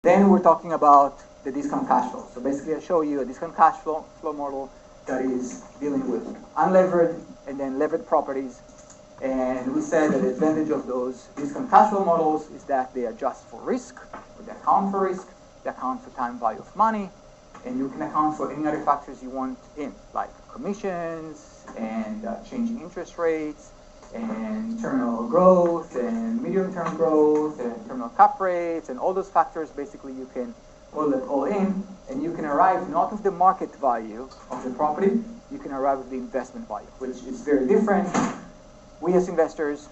Then we're talking about the discount cash flow. So basically I show you a discount cash flow model that is dealing with unlevered and then levered properties. And we said that the advantage of those discount cash flow models is that they adjust for risk, or they account for risk, they account for time value of money, and you can account for any other factors you want in, like commissions and changing interest rates and terminal growth and medium-term growth and terminal cap rates and all those factors. Basically, you can pull it all in, and you can arrive not with the market value of the property, you can arrive with the investment value, which is very different. We as investors,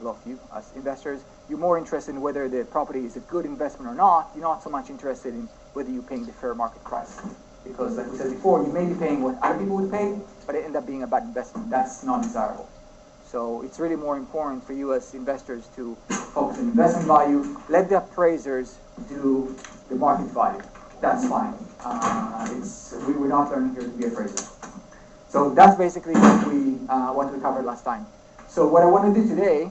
a lot of you as investors, you're more interested in whether the property is a good investment or not. You're not so much interested in whether you're paying the fair market price. Because like we said before, you may be paying what other people would pay, but it end up being a bad investment. That's not desirable. So it's really more important for you as investors to focus on investment value. Let the appraisers do the market value. That's fine. We're not learning here to be appraisers. So that's basically what we covered last time. So what I want to do today,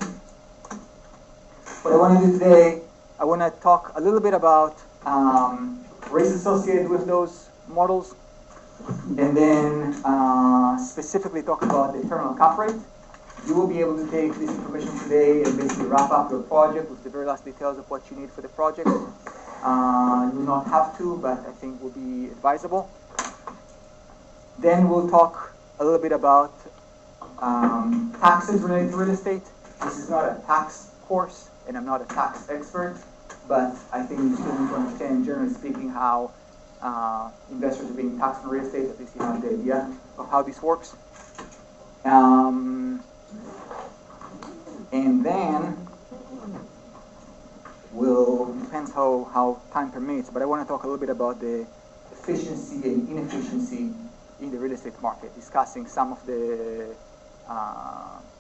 I want to talk a little bit about risks associated with those models, and then specifically talk about the terminal cap rate. You will be able to take this information today and basically wrap up your project with the very last details of what you need for the project. You will not have to, but I think will be advisable. Then we'll talk a little bit about taxes related to real estate. This is not a tax course, and I'm not a tax expert, but I think you still need to understand, generally speaking, how investors are being taxed on real estate. At least you have the idea of how this works. And then depends how time permits, but I want to talk a little bit about the efficiency and inefficiency in the real estate market, discussing some of the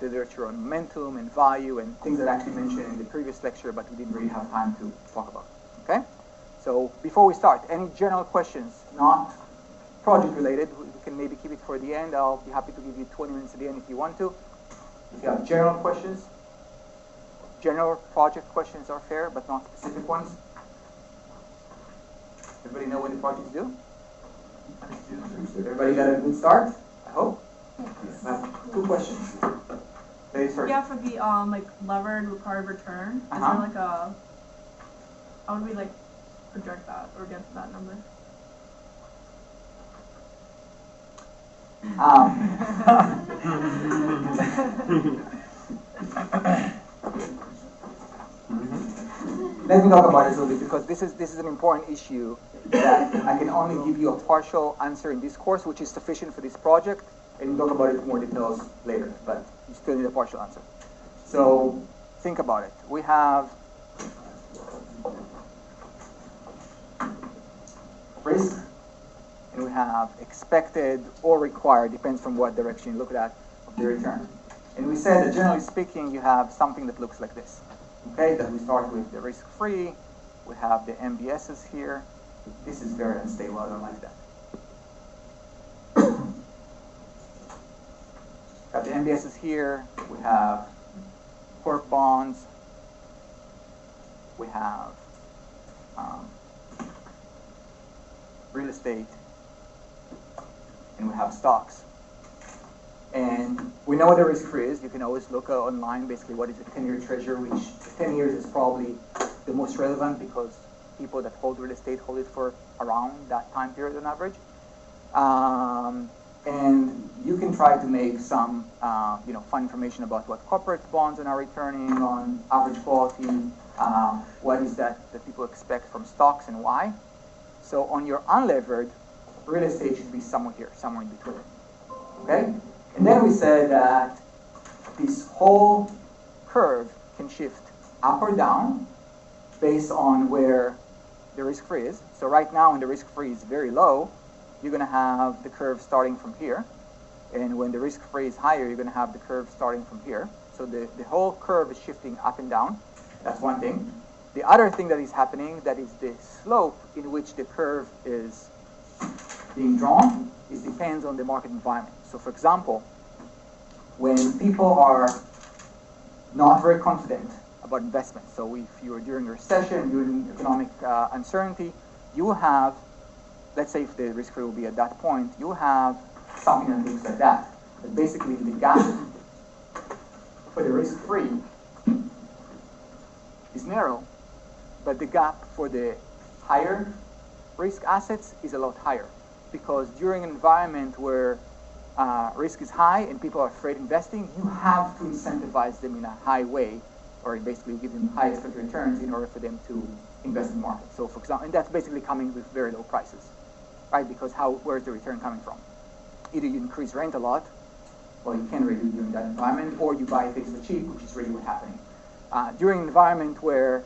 literature on momentum and value and things that I actually mentioned in the previous lecture, but we didn't really have time to talk about. Okay? So before we start, any general questions, not project related, we can maybe keep it for the end. I'll be happy to give you 20 minutes at the end if you want to. If you have general questions, general project questions are fair, but not specific ones. Everybody know when the project's due? Everybody got a good start, I hope? I have 2 questions. Ladies first. Yeah, for the like levered required return, is there like a, how would we like project that or get to that number? Let me talk about it a little bit, because this is an important issue that I can only give you a partial answer in this course, which is sufficient for this project, and we'll talk about it in more details later, but you still need a partial answer. So think about it. We have risk, and we have expected or required, depends from what direction you look at, of the return. And we said that generally speaking, you have something that looks like this. Okay, that we start with the risk-free. We have the MBSs here. This is very unstable. I don't like that. Got the MBSs here. We have corp bonds. We have real estate, and we have stocks. And we know what the risk-free is. You can always look online, basically, what is a 10-year treasury, which 10 years is probably the most relevant because people that hold real estate hold it for around that time period on average. And you can try to make some fun information about what corporate bonds are returning on average quality, what is that people expect from stocks and why. So on your unlevered, real estate should be somewhere here, somewhere in between. Okay? And then we said that this whole curve can shift up or down based on where the risk-free is. So right now when the risk-free is very low, you're going to have the curve starting from here. And when the risk-free is higher, you're going to have the curve starting from here. So the whole curve is shifting up and down. That's one thing. The other thing that is happening, that is the slope in which the curve is being drawn, depends on the market environment. So for example, when people are not very confident about investment. So if you're during a recession, during economic uncertainty, you have, let's say if the risk-free will be at that point, you have something that looks like that. But basically the gap for the risk-free is narrow, but the gap for the higher risk assets is a lot higher. Because during an environment where risk is high and people are afraid investing, you have to incentivize them in a high way, or basically give them high expected returns in order for them to invest in the market. So for example, and that's basically coming with very low prices, right? Because where's the return coming from? Either you increase rent a lot, well, you can't really do during that environment, or you buy things for cheap, which is really what's happening. During an environment where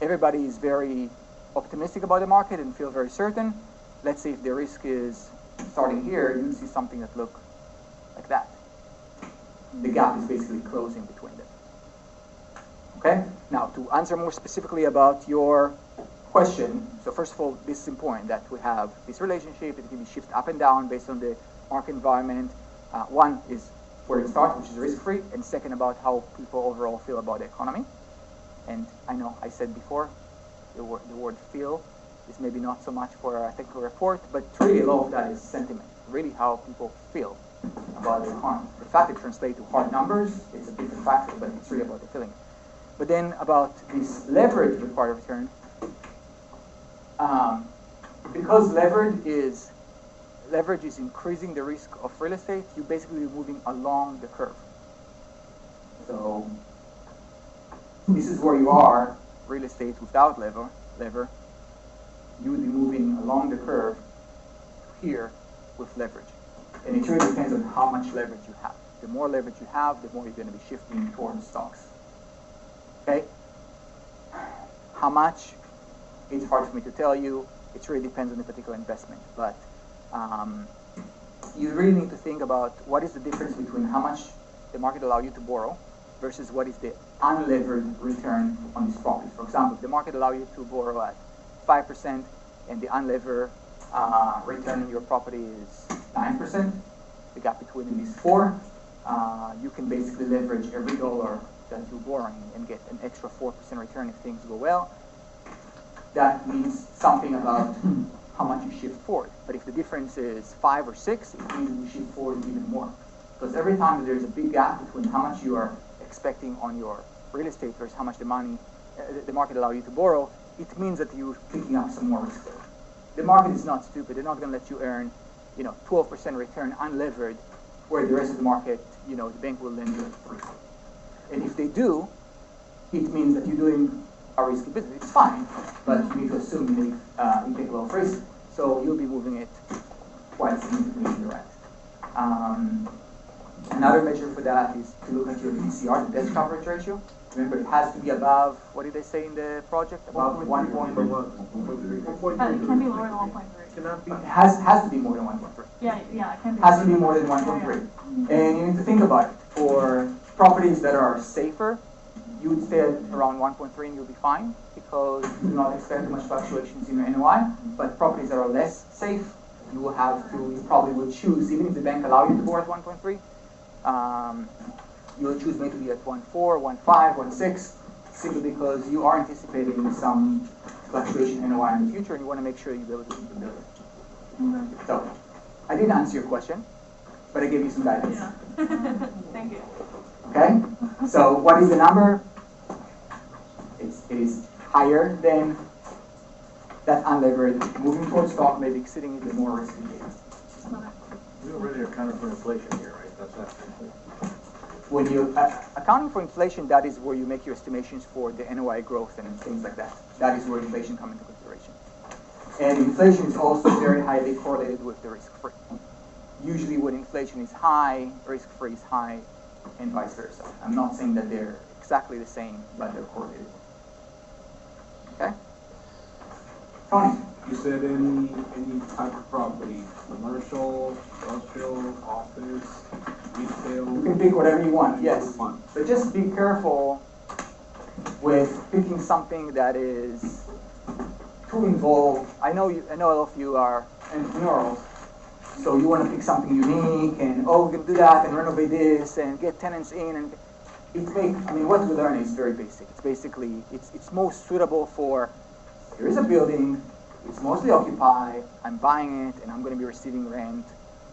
everybody is very optimistic about the market and feel very certain, let's say if the risk is starting here, you see something that look like that. The gap is basically closing between them. Okay? Now, to answer more specifically about your question, so first of all, this is important that we have this relationship. It can be shifted up and down based on the market environment. One is where it starts, which is risk-free, and second, about how people overall feel about the economy. And I know I said before, the word feel is maybe not so much for a technical report, but really a lot of that is sentiment, really how people feel about the economy. The fact it translates to hard numbers, it's a different factor, but it's really about the feeling. But then about this leverage required return, because leverage is increasing the risk of real estate, you're basically moving along the curve. So this is where you are, real estate without lever, you would be moving along the curve here with leverage. And it really depends on how much leverage you have. The more leverage you have, the more you're going to be shifting towards stocks. Okay? How much? It's hard for me to tell you. It really depends on the particular investment. But you really need to think about what is the difference between how much the market allows you to borrow versus what is the unlevered return on these properties. For example, if the market allows you to borrow at 5% and the unlevered return on your property is 9%, the gap between them is 4%, you can basically leverage every dollar that you're borrowing and get an extra 4% return if things go well. That means something about how much you shift forward. But if the difference is 5 or 6, it means you shift forward even more. Because every time there's a big gap between how much you are expecting on your real estate versus how much the market allows you to borrow, it means that you're picking up some more risk there. The market is not stupid. They're not going to let you earn, 12% return unlevered, where the rest of the market, the bank will lend you at 3%. And if they do, it means that you're doing a risky business. It's fine, but you need to assume you take a lot of risk, so you'll be moving it quite significantly in the rent. Another measure for that is to look at your DCR, the debt coverage ratio. Remember, it has to be above, what did they say in the project? Above 1.3. It can be lower than 1.3. Cannot be. It has to be more than 1.3. Yeah, it can be. Has to be more than 1.3. And you need to think about it. For properties that are safer, you would stay at around 1.3 and you'll be fine, because you do not expect much fluctuations in your NOI. But properties that are less safe, you probably will choose, even if the bank allows you to borrow at 1.3, you will choose maybe to be at 1.4, 1.5, 1.6, simply because you are anticipating some fluctuation in NOI in the future and you want to make sure you be able to keep the building. Mm-hmm. So, I didn't answer your question, but I gave you some guidance. Yeah. Thank you. Okay? So, what is the number? It is higher than that unlevered. Moving towards stock, maybe exceeding it, the more risky it is. We already accounted for inflation here, right? That's actually. When you accounting for inflation, that is where you make your estimations for the NOI growth and things like that. That is where inflation comes into consideration. And inflation is also very highly correlated with the risk-free. Usually when inflation is high, risk-free is high, and vice versa. I'm not saying that they're exactly the same, but they're correlated. Okay? Tony? You said any type of property, commercial, industrial, office, retail. You can pick whatever you want, yes. Fine. But just be careful with picking something that is too involved. I know a lot of you are entrepreneurial, so you want to pick something unique and we're going to do that and renovate this and get tenants in. And what we learn is very basic. It's basically, it's most suitable for, there is a building, it's mostly occupied, I'm buying it, and I'm going to be receiving rent,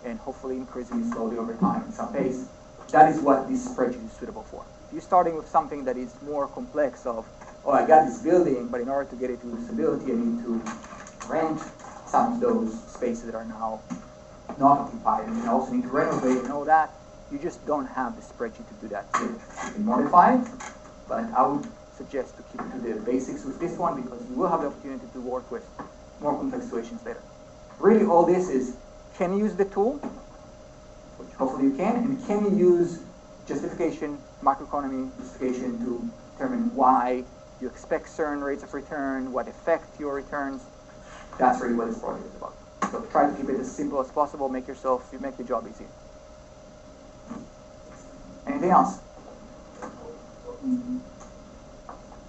and hopefully increasing it slowly over time in some pace. That is what this spreadsheet is suitable for. If you're starting with something that is more complex of, oh, I got this building, but in order to get it to stability, I need to rent some of those spaces that are now not occupied, and I also need to renovate and all that. You just don't have the spreadsheet to do that. So you can modify it, but I would suggest to keep it to the basics with this one because you will have the opportunity to work with more complex situations later. Really, all this is, can you use the tool, which hopefully you can, and can you use justification, macroeconomy justification to determine why you expect certain rates of return, what affect your returns. That's really what this project is about. So try to keep it as simple as possible, make the job easy. Anything else?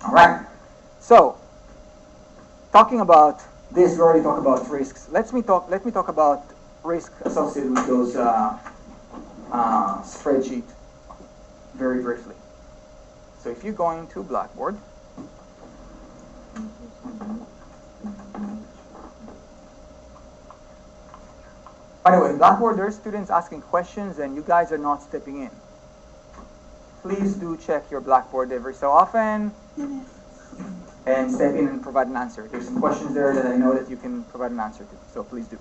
All right. So, talking about this, we already talked about risks. Let me talk about risk associated with those spreadsheet very briefly. So if you go into Blackboard, by the way, in Blackboard there are students asking questions and you guys are not stepping in. Please do check your Blackboard every so often and step in and provide an answer. There's some questions there that I know that you can provide an answer to, so please do.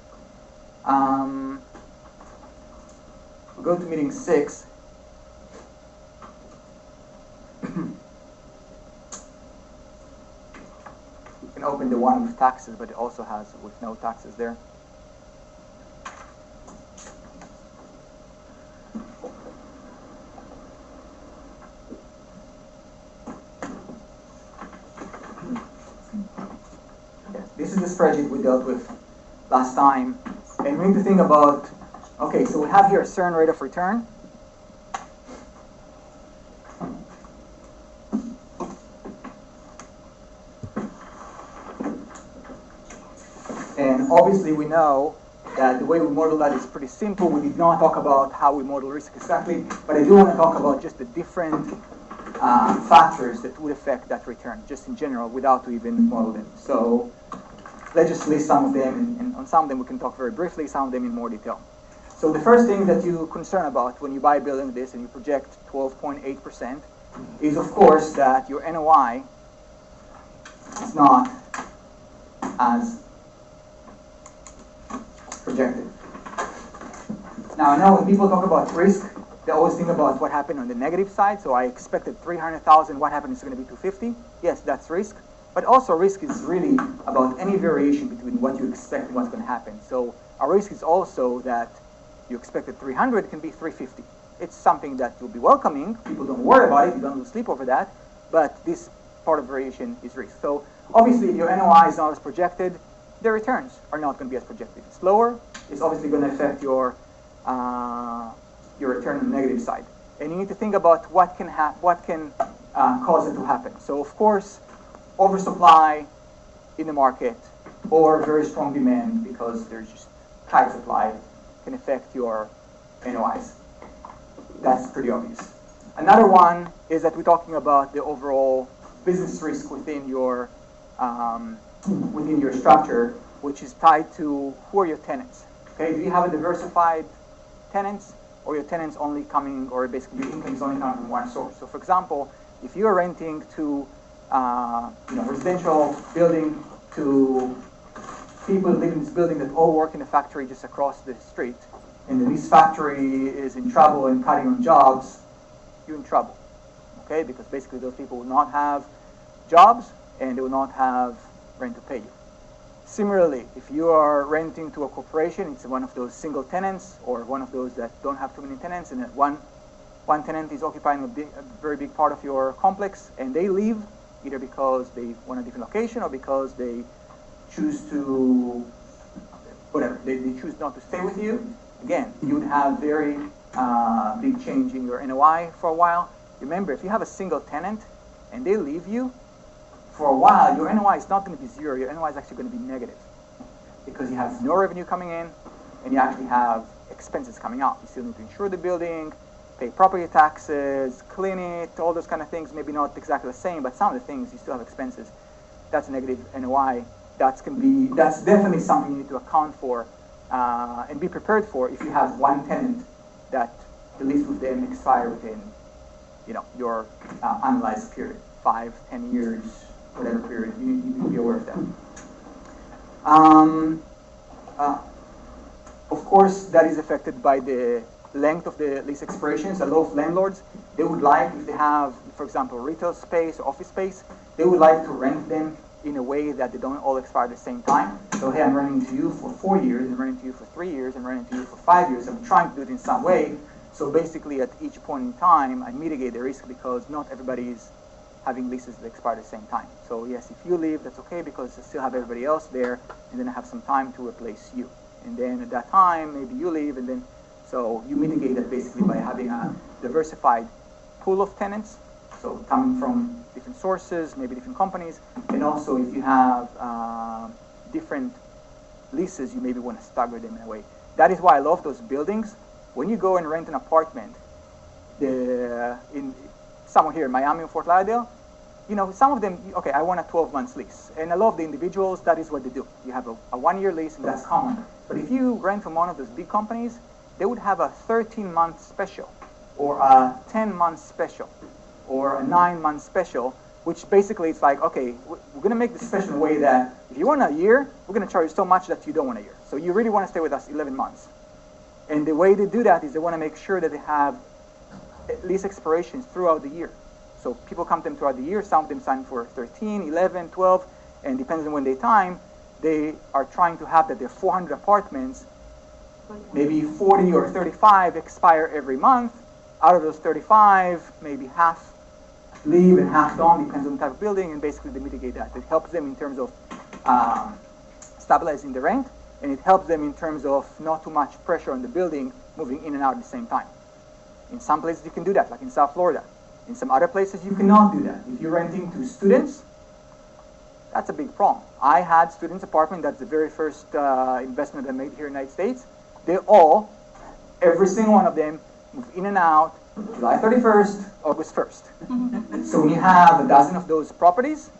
We'll go to meeting 6. You can open the one with taxes, but it also has with no taxes there. This is the spreadsheet we dealt with last time. And we need to think about, okay, so we have here a certain rate of return. And obviously we know that the way we model that is pretty simple. We did not talk about how we model risk exactly, but I do want to talk about just the different factors that would affect that return, just in general, without we even model them. So let's just list some of them, and on some of them we can talk very briefly, some of them in more detail. So the first thing that you're concerned about when you buy a building like this and you project 12.8% is, of course, that your NOI is not as projected. Now, I know when people talk about risk, they always think about what happened on the negative side. So I expected 300,000, what happened is going to be 250. Yes, that's risk. But also risk is really about any variation between what you expect and what's going to happen. So our risk is also that you expected 300, it can be 350. It's something that you'll be welcoming. People don't worry about it. You don't lose sleep over that. But this part of variation is risk. So obviously, if your NOI is not as projected, the returns are not going to be as projected. It's lower. It's obviously going to affect your return on the negative side. And you need to think about what can cause it to happen. So of course, oversupply in the market or very strong demand because there's just tight supply can affect your NOIs. That's pretty obvious. Another one is that we're talking about the overall business risk within your structure, which is tied to who are your tenants. Okay, do you have a diversified tenants, or your tenants only coming, or basically your income is only coming from one source? So, for example, if you are renting to residential building to people who live in this building that all work in a factory just across the street, and then this factory is in trouble and cutting on jobs, you're in trouble. Okay, because basically those people will not have jobs and they will not have rent to pay you. Similarly, if you are renting to a corporation, it's one of those single tenants or one of those that don't have too many tenants, and that one tenant is occupying a very big part of your complex, and they leave either because they want a different location or because they choose to, whatever, they choose not to stay with you. Again, you would have very big change in your NOI for a while. Remember, if you have a single tenant and they leave you, for a while, your NOI is not going to be zero. Your NOI is actually going to be negative because you have no revenue coming in and you actually have expenses coming out. You still need to insure the building. pay property taxes, clean it, all those kind of things. Maybe not exactly the same, but some of the things you still have expenses. That's negative NOI. That's definitely something you need to account for and be prepared for if you have one tenant that the lease with them expire within, your analyzed period, 5, 10 years, whatever period. You need to be aware of that. Of course, that is affected by the length of the lease expirations. A lot of landlords, they would like, if they have, for example, retail space or office space, they would like to rent them in a way that they don't all expire at the same time. So, hey, I'm renting to you for 4 years, I'm renting to you for 3 years, I'm renting to you for 5 years. I'm trying to do it in some way. So basically, at each point in time, I mitigate the risk because not everybody is having leases that expire at the same time. So yes, if you leave, that's okay because I still have everybody else there, and then I have some time to replace you. And then at that time, maybe you leave, and then so you mitigate that basically by having a diversified pool of tenants. So coming from different sources, maybe different companies, and also if you have different leases, you maybe want to stagger them in a way. That is why I love those buildings. When you go and rent an apartment, in somewhere here in Miami or Fort Lauderdale, some of them, okay, I want a 12 months lease. And a lot of the individuals, that is what they do. You have a 1-year lease, and that's common. But if you rent from one of those big companies, they would have a 13-month special, or a 10-month special, or a 9-month special, which basically it's like, okay, we're going to make this special in a way that if you want a year, we're going to charge you so much that you don't want a year. So you really want to stay with us 11 months. And the way they do that is they want to make sure that they have lease expirations throughout the year. So people come to them throughout the year. Some of them sign for 13, 11, 12, and depends on when they time, they are trying to have that their 400 apartments, maybe 40 or 35 expire every month. Out of those 35, maybe half leave and half don't, depends on the type of building, and basically they mitigate that. It helps them in terms of stabilizing the rent, and it helps them in terms of not too much pressure on the building moving in and out at the same time. In some places you can do that, like in South Florida. In some other places you cannot do that. If you're renting to students, that's a big problem. I had students' apartment, that's the very first investment I made here in the United States. They all, every single one of them, move in and out July 31st, August 1st. So when you have a dozen of those properties,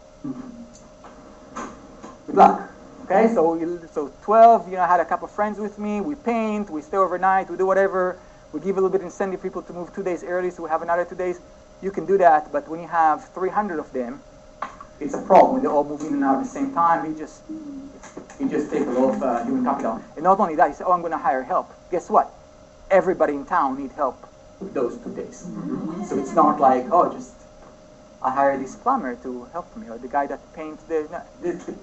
good luck. Okay, so 12, I had a couple of friends with me, we paint, we stay overnight, we do whatever, we give a little bit incentive for people to move 2 days early so we have another 2 days. You can do that, but when you have 300 of them, it's a problem. When they all move in and out at the same time, you just take a lot of human capital. And not only that, you say, oh, I'm going to hire help. Guess what? Everybody in town needs help with those 2 days. So it's not like, oh, I hire this plumber to help me, or the guy that paints, the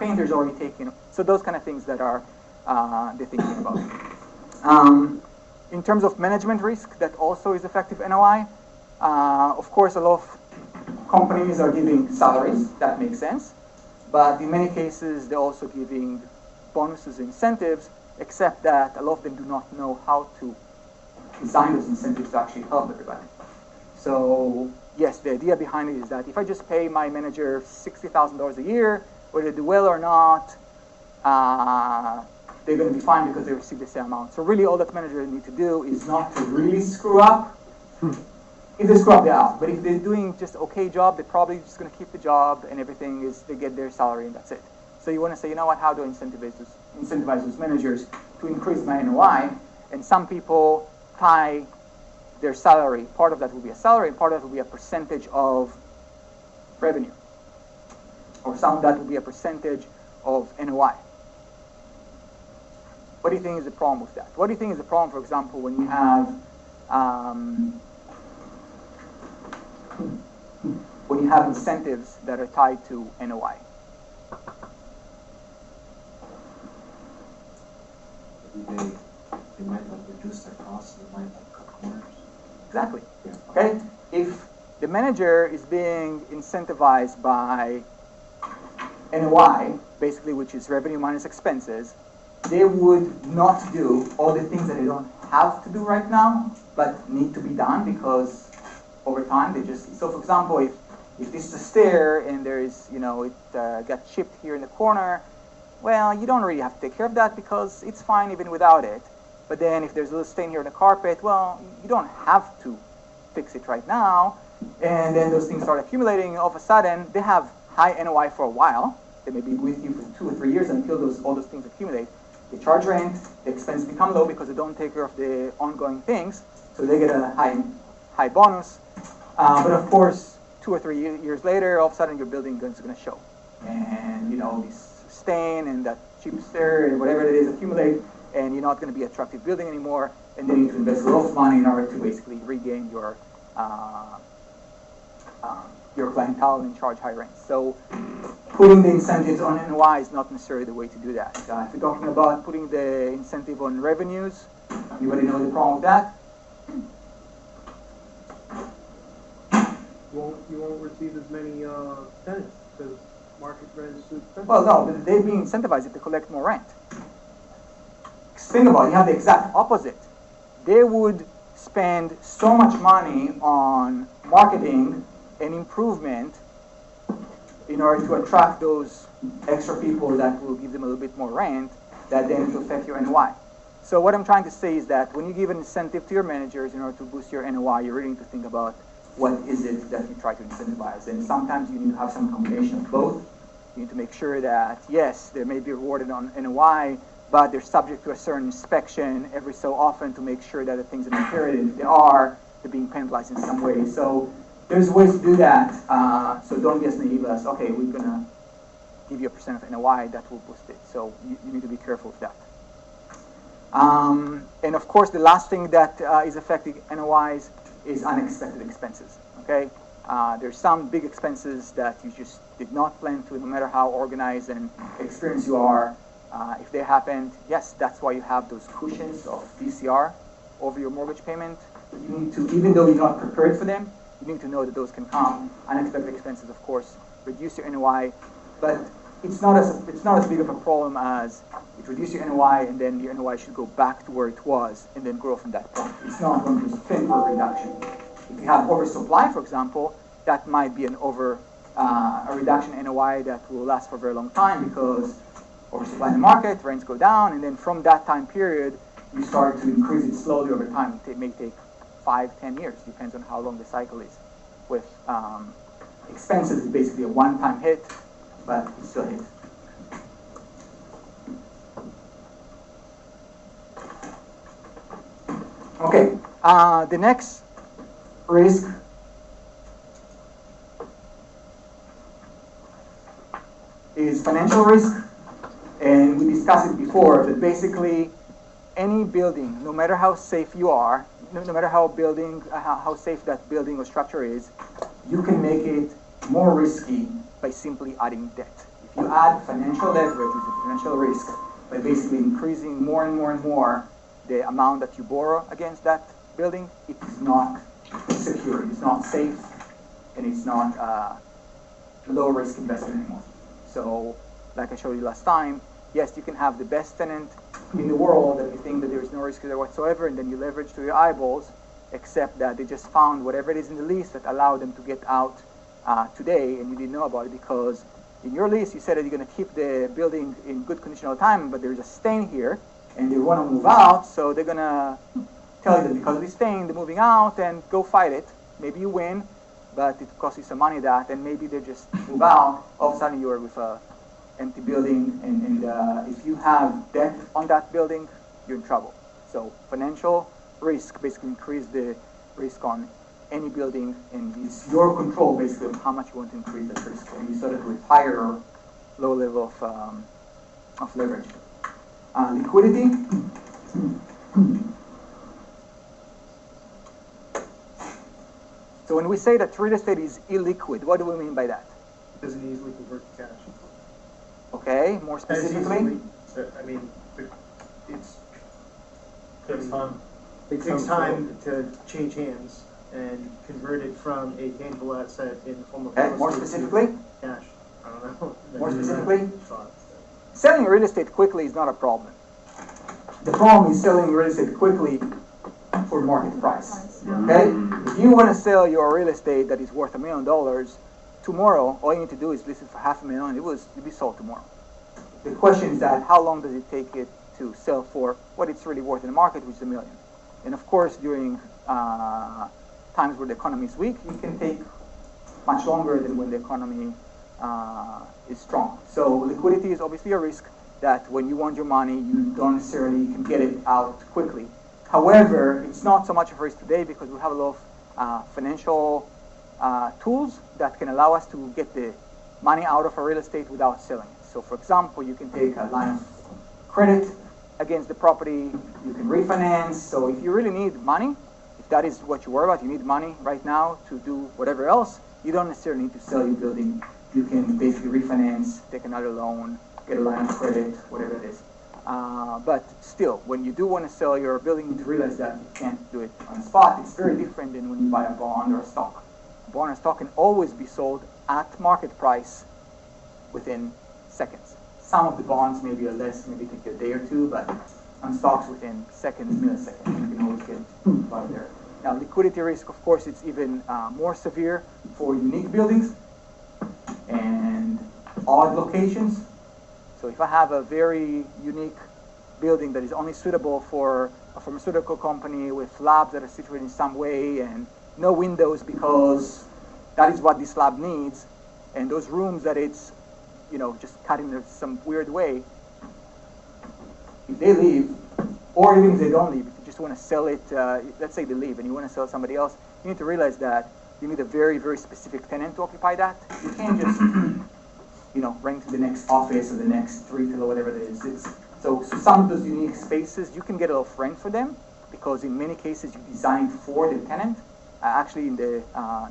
painter's already taken. So those kind of things that are they're thinking about. In terms of management risk, that also is effective NOI. Of course, a lot of companies are giving salaries, that makes sense. But in many cases, they're also giving bonuses and incentives, except that a lot of them do not know how to design those incentives to actually help everybody. So yes, the idea behind it is that if I just pay my manager $60,000 a year, whether they do well or not, they're going to be fine because they receive the same amount. So really all that manager need to do is not to really screw up. If they screw up, they're out. But if they're doing just okay job, they're probably just going to keep the job and everything is they get their salary and that's it. So you want to say, you know what, how do I incentivize those managers to increase my NOI? And some people tie their salary, part of that will be a salary, and part of that will be a percentage of revenue. Or some of that will be a percentage of NOI. What do you think is the problem with that? What do you think is the problem, for example, when you have incentives that are tied to NOI? They might not reduce their costs, they might cut corners. Exactly. Yeah. Okay? If the manager is being incentivized by NOI, basically, which is revenue minus expenses, they would not do all the things that they don't have to do right now, but need to be done because over time they just. So, for example, if this is a stair and there is, it got chipped here in the corner, well, you don't really have to take care of that because it's fine even without it. But then if there's a little stain here in the carpet, well, you don't have to fix it right now. And then those things start accumulating, and all of a sudden, they have high NOI for a while. They may be with you for 2 or 3 years until all those things accumulate. They charge rent, the expenses become low because they don't take care of the ongoing things, so they get a high bonus. But of course, 2 or 3 years later, all of a sudden your building is going to show. And, this stain and that cheap stir and whatever it is accumulate, and you're not going to be an attractive building anymore, and then you need to invest a lot of money in order to basically regain your clientele and charge high rents. So putting the incentives on NOI is not necessarily the way to do that. If you're talking about putting the incentive on revenues, anybody know the problem with that? You won't receive as many tenants because market rent is too expensive. Well, no, but they're being incentivized to collect more rent. Think about it, you have the exact opposite. They would spend so much money on marketing and improvement in order to attract those extra people that will give them a little bit more rent, that then to affect your NOI. So what I'm trying to say is that when you give an incentive to your managers in order to boost your NOI, you really need to think about what is it that you try to incentivize. And sometimes you need to have some combination of both. You need to make sure that, yes, they may be rewarded on NOI, but they're subject to a certain inspection every so often to make sure that the things that are inherited, if they are, they're being penalized in some way. So there's ways to do that. So don't just naive us, okay, we're going to give you a percent of NOI that will boost it. So you need to be careful with that. And of course, the last thing that is affecting NOIs is unexpected expenses, okay? There's some big expenses that you just did not plan to, no matter how organized and experienced you are. If they happened, yes, that's why you have those cushions of DCR over your mortgage payment. You need to, even though you're not prepared for them, you need to know that those can come. Unexpected expenses, of course, reduce your NOI, but it's not as big of a problem as it reduces your NOI and then your NOI should go back to where it was and then grow from that point. It's not going to spin for a reduction. If you have oversupply, for example, that might be a reduction in NOI that will last for a very long time because oversupply in the market, rents go down, and then from that time period, you start to increase it slowly over time. It may take 5, 10 years, depends on how long the cycle is. With expenses, it's basically a one-time hit, but it's still a hit. Okay, the next risk is financial risk. And we discussed it before, that basically any building, no matter how safe you are, no matter how safe that building or structure is, you can make it more risky by simply adding debt. If you add financial leverage, which is financial risk, by basically increasing more and more and more the amount that you borrow against that building, it is not secure, it's not safe, and it's not a low-risk investment anymore. So, like I showed you last time, yes, you can have the best tenant in the world that you think that there is no risk there whatsoever, and then you leverage to your eyeballs, except that they just found whatever it is in the lease that allowed them to get out today, and you didn't know about it because in your lease you said that you're going to keep the building in good condition all the time, but there's a stain here, and they want to move out, so they're going to tell you that because of the stain, they're moving out, and go fight it. Maybe you win, but it costs you some money that, and maybe they just move out. All of a sudden you're with a empty building, and if you have debt on that building, you're in trouble. So financial risk basically increase the risk on any building, and it's your control basically of how much you want to increase that risk. And you sort of with higher or low level of leverage. Liquidity. So when we say that real estate is illiquid, what do we mean by that? It doesn't easily convert to cash. Okay, more specifically? It's Takes time. It takes time to change hands and convert it from a tangible asset in the form of real More estate to specifically? cash. I don't know. More specifically? Thought. Selling real estate quickly is not a problem. The problem is selling real estate quickly for market price. Okay? If you want to sell your real estate that is worth $1 million tomorrow, all you need to do is list it for $500,000 and it will be sold tomorrow. The question is that how long does it take it to sell for what it's really worth in the market, which is $1 million? And of course, during times where the economy is weak, you can take much longer than when the economy is strong. So liquidity is obviously a risk that when you want your money, you don't necessarily can get it out quickly. However, it's not so much of a risk today because we have a lot of financial tools that can allow us to get the money out of a real estate without selling it. So for example, you can take a line of credit against the property, you can refinance. So if you really need money, if that is what you worry about, you need money right now to do whatever else, you don't necessarily need to sell your building. You can basically refinance, take another loan, get a line of credit, whatever it is. But still, when you do want to sell your building, you need to realize that you can't do it on the spot. It's very different than when you buy a bond or a stock. A bond or a stock can always be sold at market price within seconds. Some of the bonds maybe are less, maybe take a day or two, but on stocks within seconds, milliseconds, you can always get out of there. Now, liquidity risk, of course, it's even more severe for unique buildings and odd locations. So if I have a very unique building that is only suitable for a pharmaceutical company with labs that are situated in some way and no windows because that is what this lab needs, and those rooms that it's, just cut in some weird way, if they leave, or even if they don't leave, if you just want to sell it, let's say they leave and you want to sell it to somebody else, you need to realize that you need a very, very specific tenant to occupy that. You can't just rent to the next office or the next retail or whatever it is. So some of those unique spaces, you can get a lot of rent for them because in many cases you designed for the tenant. Actually, in the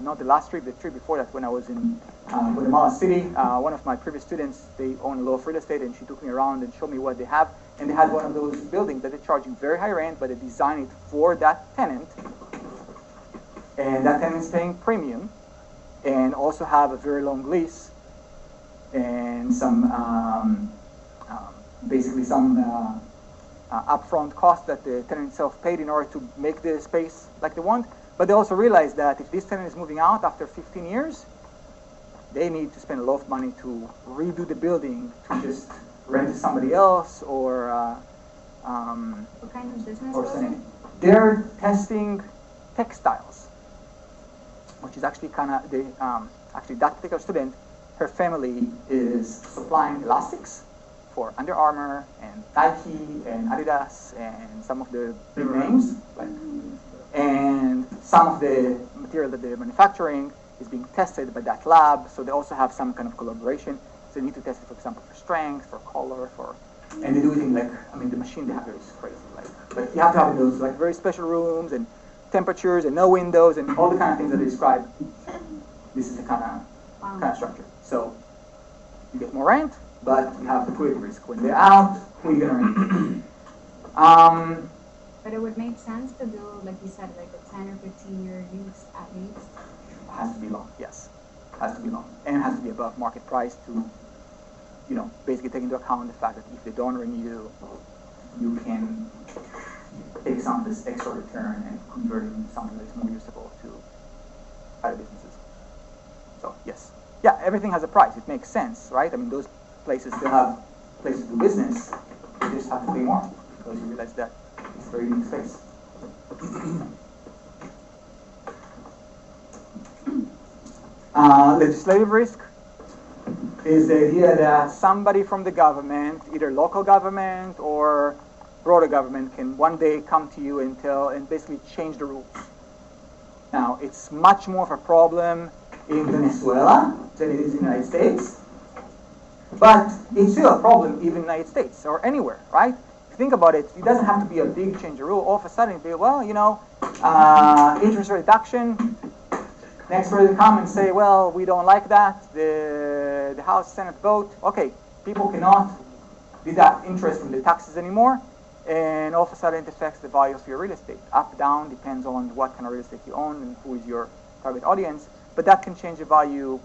not the last trip, the trip before that, when I was in Guatemala City, one of my previous students, they own a lot of real estate, and she took me around and showed me what they have. And they had one of those buildings that they're charging very high rent, but they designed it for that tenant, and that tenant is paying premium, and also have a very long lease, and some basically some upfront cost that the tenant itself paid in order to make the space like they want. But they also realize that if this tenant is moving out after 15 years, they need to spend a lot of money to redo the building to just rent to somebody else or What kind of business or was it? something. They're testing textiles, which is actually kind of the actually that particular student, her family is supplying elastics for Under Armour and Nike and Adidas and some of the big names, and some of the material that they're manufacturing is being tested by that lab, so they also have some kind of collaboration. So they need to test it, for example, for strength, for color, and they do it in the machine they have here is crazy. Like you have to have those very special rooms and temperatures and no windows and all the kind of things that they describe. This is the kind of structure. So you get more rent, but you have liquidity risk. When they're out, who are you going to rent? But it would make sense to do, like you said, like a 10 or 15-year lease at least. It has to be long, yes. It has to be long. And it has to be above market price to, basically take into account the fact that if they don't renew, you can take some of this extra return and convert it into something that's more usable to other businesses. So, yes. Yeah, everything has a price. It makes sense, right? I mean, those places still have places to do business. You just have to pay more because you realize that it's a very unique space. Legislative risk is the idea that somebody from the government, either local government or broader government, can one day come to you and basically change the rules. Now, it's much more of a problem in Venezuela than it is in the United States, but it's still a problem even in the United States or anywhere, right? If you think about it, it doesn't have to be a big change of rule. All of a sudden, it'd be, interest rate reduction. Next person come and say, well, we don't like that. The House, Senate vote. Okay, people cannot deduct interest from the taxes anymore, and all of a sudden it affects the value of your real estate. Up, down, depends on what kind of real estate you own and who is your target audience. But that can change the value,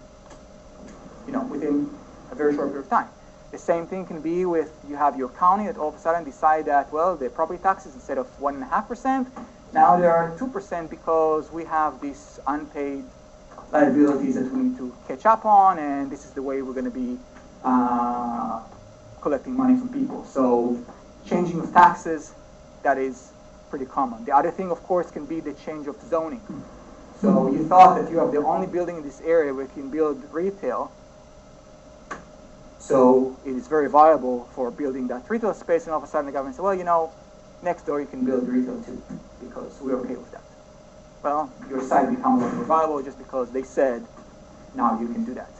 within a very short period of time. The same thing can be with you have your county that all of a sudden decide that, well, the property taxes instead of 1.5%, now they are 2% because we have these unpaid liabilities that we need to catch up on, and this is the way we're going to be collecting money from people. So changing of taxes, that is pretty common. The other thing, of course, can be the change of zoning. So you thought that you have the only building in this area where you can build retail. So it is very viable for building that retail space, and all of a sudden the government said, well, you know, next door you can build retail too, because we're okay with that. Well, your site becomes more viable just because they said, now you can do that.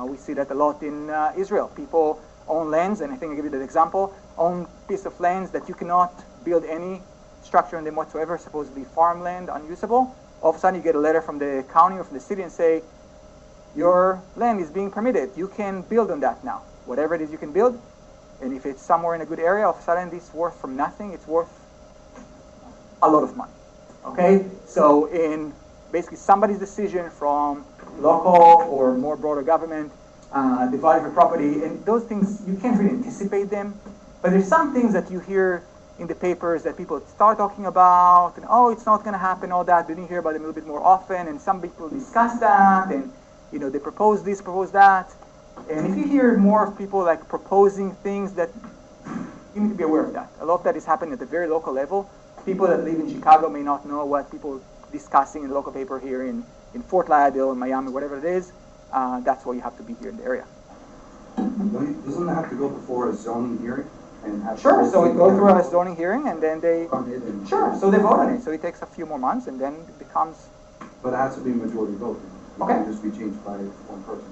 We see that a lot in Israel. People own lands, and I think I give you that example, own piece of lands that you cannot build any structure on them whatsoever, supposedly farmland, unusable. All of a sudden you get a letter from the county or from the city and say, your land is being permitted. You can build on that now. Whatever it is you can build. And if it's somewhere in a good area, all of a sudden it's worth from nothing. It's worth a lot of money. Okay? So in basically somebody's decision from local or more broader government, the value of a property, and those things, you can't really anticipate them. But there's some things that you hear in the papers that people start talking about, and oh, it's not going to happen, all that. Then you hear about them a little bit more often, and some people discuss that, and you know, they propose this, propose that. And if you hear more of people like proposing things, that you need to be aware of that. A lot of that is happening at the very local level. People that live in Chicago may not know what people discussing in the local paper here in Fort Lauderdale, in Miami, whatever it is. That's why you have to be here in the area. Doesn't that have to go before a zoning hearing? And have Sure, so it goes through a zoning hearing, and then they... come in and... Sure, so they vote on it. So it takes a few more months, and then it becomes... But it has to be majority vote. It Okay. can't just be changed by one person.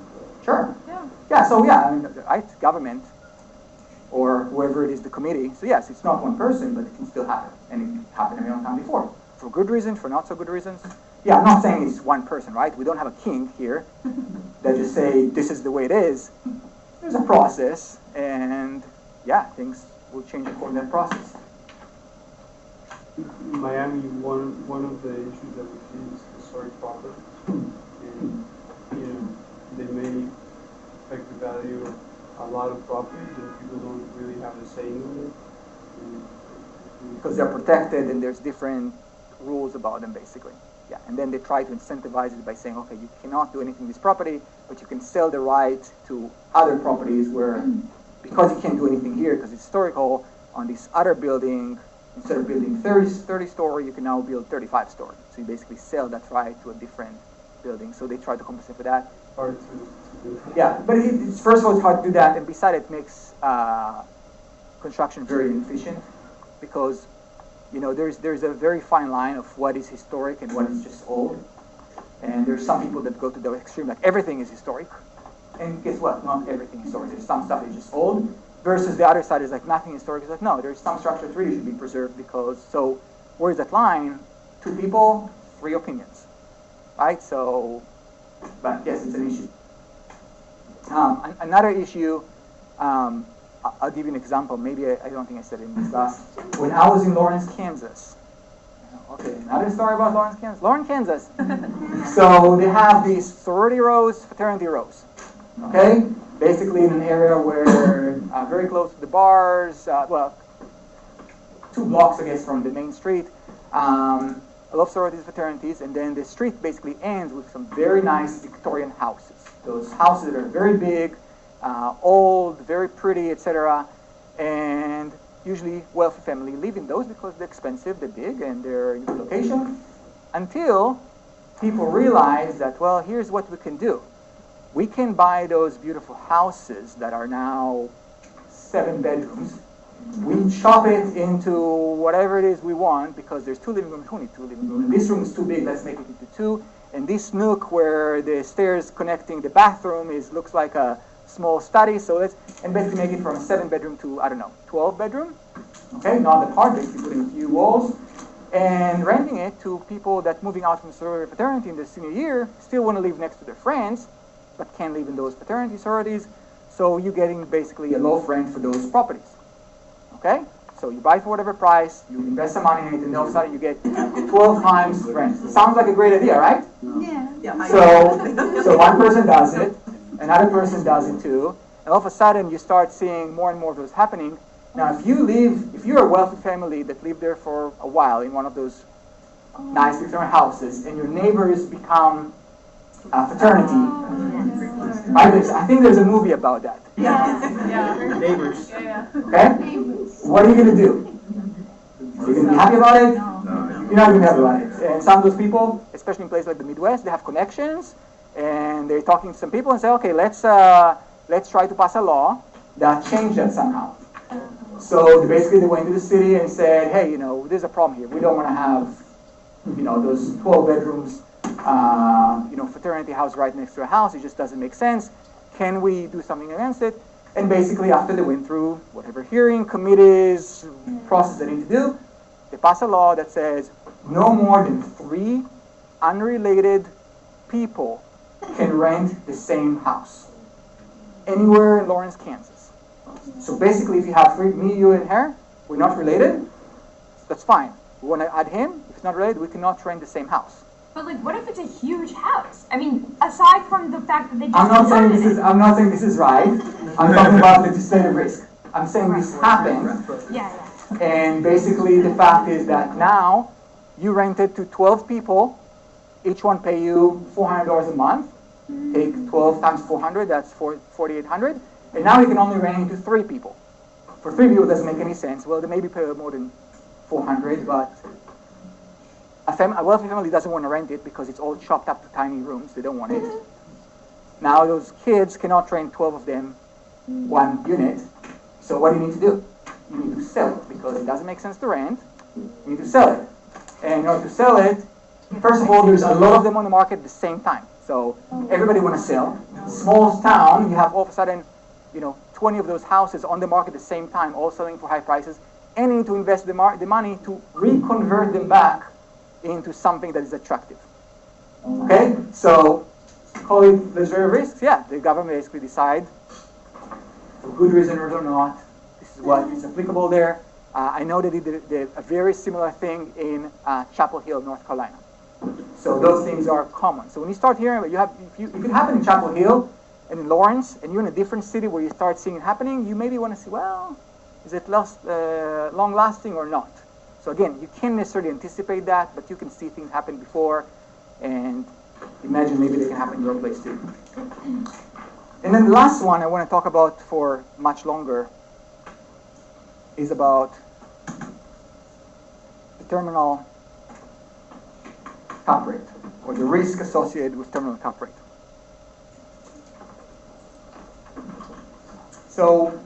Sure. Yeah. Yeah, so yeah, I mean, right, government, or whoever it is, the committee. So yes, it's not one person, but it can still happen. And it happened a million times before. For good reasons, for not so good reasons. Yeah, I'm not saying it's one person, right? We don't have a king here that just say, this is the way it is. There's a process, and yeah, things will change according to that process. In Miami, one of the issues that we see is historic property, and you know they may affect the value of a lot of properties, and people don't really have a say in it. Because they're protected, and there's different rules about them, basically. Yeah, and then they try to incentivize it by saying, okay, you cannot do anything with this property, but you can sell the right to other properties where, because you can't do anything here because it's historical, on this other building, instead of building 30-story, you can now build 35-story. So you basically sell that right to a different building. So they try to compensate for that. Hard to do. Yeah, but it's, first of all, it's hard to do that, and besides, it makes construction very inefficient because, you know, there's a very fine line of what is historic and what is just old. And there's some people that go to the extreme, like everything is historic. And guess what? Not everything is historic. There's some stuff that's just old. Versus the other side is like nothing historic. It's like, no, there's some structure that really should be preserved because, so where's that line? 2 people, 3 opinions. Right? So, but yes, it's an issue. Another issue, I'll give you an example. Maybe I don't think I said it in this class. When I was in Lawrence, Kansas. Okay, another story about Lawrence, Kansas. Lawrence, Kansas. So they have these sorority rows, fraternity rows. Okay? Basically in an area where very close to the bars, well, 2 blocks, I guess, from the main street. A lot of sororities, fraternities, and then the street basically ends with some very nice Victorian houses. Those houses that are very big, old, very pretty, etc. And usually wealthy family live in those because they're expensive, they're big, and they're in good location. Until people realize that, well, here's what we can do. We can buy those beautiful houses that are now 7 bedrooms. We chop it into whatever it is we want because there's 2 living rooms, we need 2 living rooms. This room is too big, let's make it into 2. And this nook where the stairs connecting the bathroom looks like a small study, so and basically make it from a 7-bedroom to, I don't know, 12-bedroom. Okay, not that hard, basically putting a few walls. And renting it to people that moving out from sorority fraternity in their senior year still want to live next to their friends, but can't live in those fraternity sororities. So you're getting basically a low rent for those properties. Okay? So you buy for whatever price, you invest some money in it, and all of a sudden you get 12 times rent. Sounds like a great idea, right? Yeah. So one person does it, another person does it too, and all of a sudden you start seeing more and more of those happening. Now if you're a wealthy family that lived there for a while in one of those nice Victorian houses, and your neighbors become a fraternity, right? I think there's a movie about that. Yeah. Neighbors. Yeah. Okay? What are you going to do? Are you going to be happy about it? No. You're You're not going to have relatives. And some of those people, especially in places like the Midwest, they have connections, and they're talking to some people and say, okay, let's try to pass a law that changed that somehow. So basically they went to the city and said, hey, you know, there's a problem here. We don't want to have, you know, those 12 bedrooms, you know, fraternity house right next to a house. It just doesn't make sense. Can we do something against it? And basically after they went through whatever hearing, committees, process they need to do, they pass a law that says no more than 3 unrelated people can rent the same house anywhere in Lawrence, Kansas. So basically, if you have 3, me, you, and her, we're not related, that's fine. We want to add him. If it's not related, we cannot rent the same house. But like, what if it's a huge house? I mean, aside from the fact that they just I'm not saying this is right. I'm talking about legislative risk. I'm saying this happens. Yeah. And basically, the fact is that now you rent it to 12 people. Each one pay you $400 a month. Take 12 times 400, that's 4,800. And now you can only rent it to 3 people. For 3 people, it doesn't make any sense. Well, they maybe pay more than 400, but a wealthy family doesn't want to rent it because it's all chopped up to tiny rooms. They don't want it. Now those kids cannot rent 12 of them one unit. So what do you need to do? You need to sell it because it doesn't make sense to rent. You need to sell it. And in order to sell it, first of all, there's a lot of them on the market at the same time. So everybody want to sell. Small town, you have all of a sudden, you know, 20 of those houses on the market at the same time, all selling for high prices, and you need to invest the money to reconvert them back into something that is attractive. Okay? So, call it legislative risks. Yeah, the government basically decide, for good reason or not, this is what is applicable there. I know they did a very similar thing in Chapel Hill, North Carolina. So those things are common. So when you start hearing, if it happened in Chapel Hill and in Lawrence, and you're in a different city where you start seeing it happening, you maybe want to see, well, is it long-lasting or not? So again, you can't necessarily anticipate that, but you can see things happen before, and imagine maybe they can happen in your place too. And then the last one I want to talk about for much longer is about the terminal cap rate, or the risk associated with terminal cap rate. So,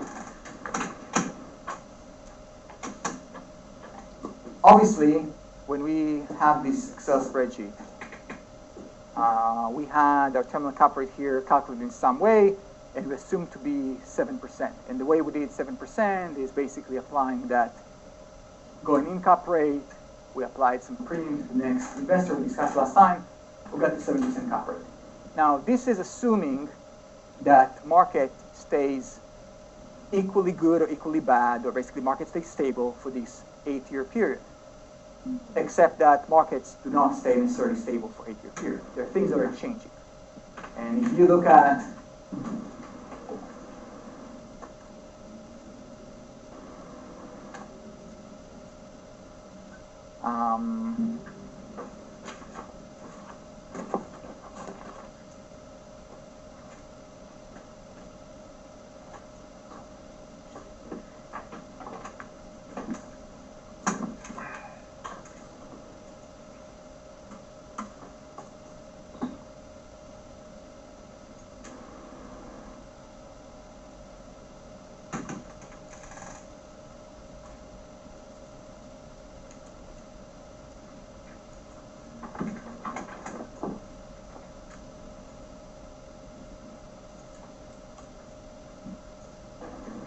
obviously, when we have this Excel spreadsheet, we had our terminal cap rate here calculated in some way, and we assumed to be 7%. And the way we did 7% is basically applying that going in cap rate. We applied some premium to the next investor we discussed last time. We got the 7% cap rate. Now, this is assuming that market stays equally good or equally bad, or basically market stays stable for this 8-year period. Except that markets do not stay necessarily stable for 8-year period. There are things that are changing. And if you look at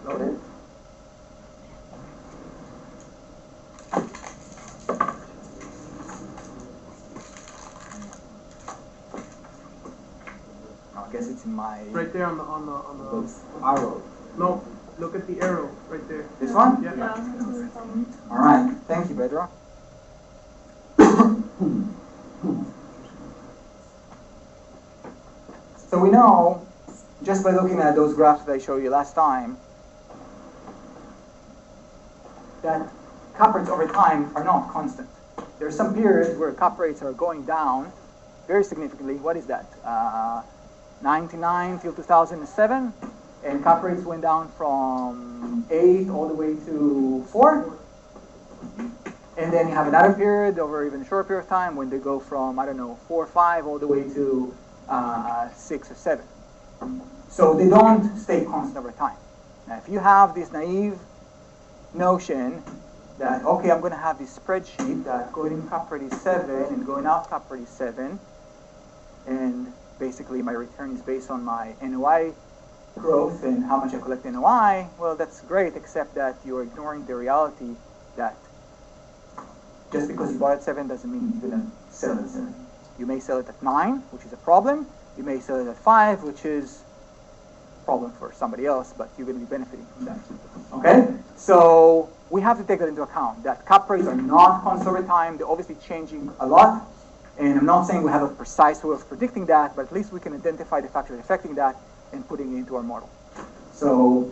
loaded. I guess it's in my Right there on the arrow. no, look at the arrow right there. This one? Yeah. All right. Thank you, Pedro. So we know, just by looking at those graphs that I showed you last time, that cap rates over time are not constant. There are some periods where cap rates are going down very significantly. What is that? 99 till 2007, and cap rates went down from 8 all the way to 4. And then you have another period over even a short period of time when they go from, I don't know, 4 or 5 all the way to 6 or 7. So they don't stay constant over time. Now, if you have this naive notion that, okay, I'm going to have this spreadsheet that going in cap rate is 7 and going out cap rate is 7, and basically my return is based on my NOI growth and how much I collect NOI, well, that's great, except that you're ignoring the reality that just because you bought at 7 doesn't mean you're going to sell it at 7. You may sell it at 9, which is a problem. You may sell it at 5, which is a problem for somebody else, but you're going to be benefiting from that. Okay? So we have to take that into account, that cap rates are not constant over time. They're obviously changing a lot. And I'm not saying we have a precise way of predicting that, but at least we can identify the factors affecting that and putting it into our model. So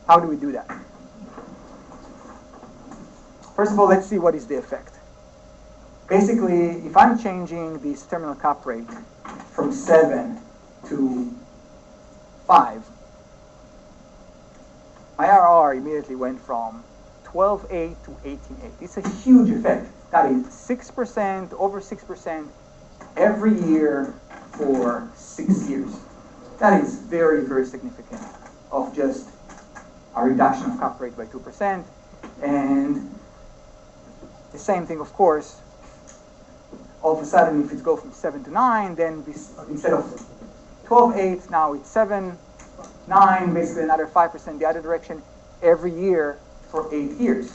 how do we do that? First of all, let's see what is the effect. Basically, if I'm changing this terminal cap rate from 7 to 5, my IRR immediately went from 12.8 to 18.8. It's a huge effect. That is 6%, over 6% every year for 6 years. That is very, very significant of just a reduction of cap rate by 2%. And the same thing, of course, all of a sudden, if it goes from 7 to 9, then this, instead of 12.8, now it's 7, 9, basically another 5% the other direction every year for 8 years.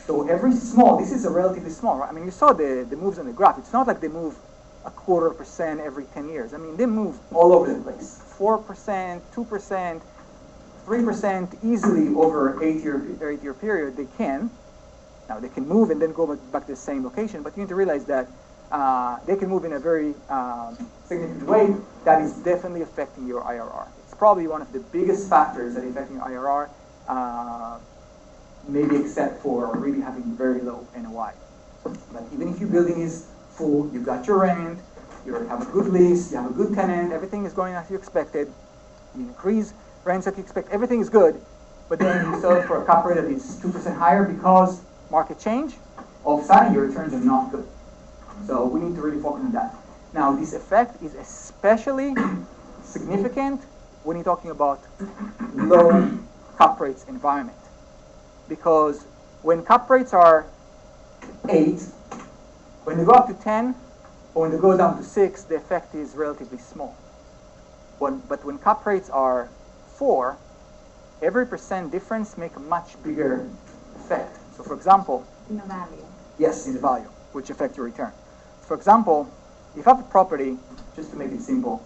So every small, this is a relatively small, right? I mean, you saw the moves on the graph. It's not like they move 0.25% every 10 years. I mean, they move all over the place. 4%, 2%, 3% easily over 8-year period. They can. Now, they can move and then go back to the same location, but you need to realize that they can move in a very significant way that is definitely affecting your IRR. It's probably one of the biggest factors that is affecting your IRR, maybe except for really having very low NOI. But even if your building is full, you've got your rent, you have a good lease, you have a good tenant, everything is going as you expected, you increase rents that you expect, everything is good, but then you sell it for a cap rate that is 2% higher because market change, all of a sudden your returns are not good. So we need to really focus on that. Now, this effect is especially significant when you're talking about low cap rates environment. Because when cap rates are 8, when they go up to 10, or when they go down to 6, the effect is relatively small. But when cap rates are 4, every % difference make a much bigger effect. So for example, In the value. yes, in the value, which affects your return. For example, if you have a property, just to make it simple,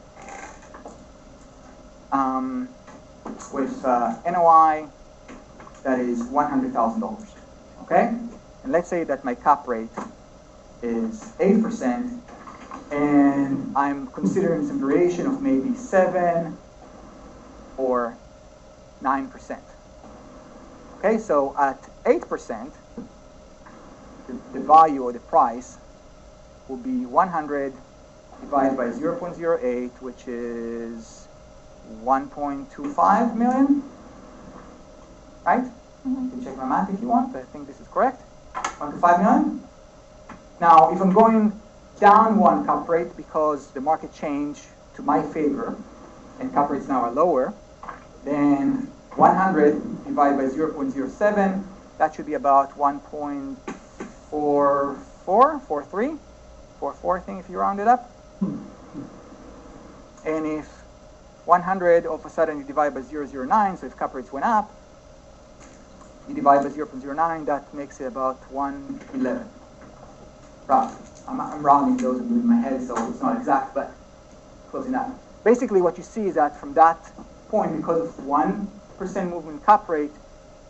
with NOI that is $100,000, okay? And let's say that my cap rate is 8%, and I'm considering some variation of maybe 7 or 9%. Okay, so at 8%, the value or the price will be 100 divided by 0.08, which is 1.25 million, right? You can check my math if you want, but I think this is correct. 1.5 million. Now, if I'm going down one cap rate because the market changed to my favor, and cap rates now are lower, then 100 divided by 0.07, that should be about 1.44, 44, I think, if you round it up. And if 100 all of a sudden you divide by 0.09, so if cap rates went up, you divide by 0.09, that makes it about 111. Roughly. I'm rounding those in my head, so it's not exact, but close enough. Basically, what you see is that from that point, because of 1% movement in cap rate,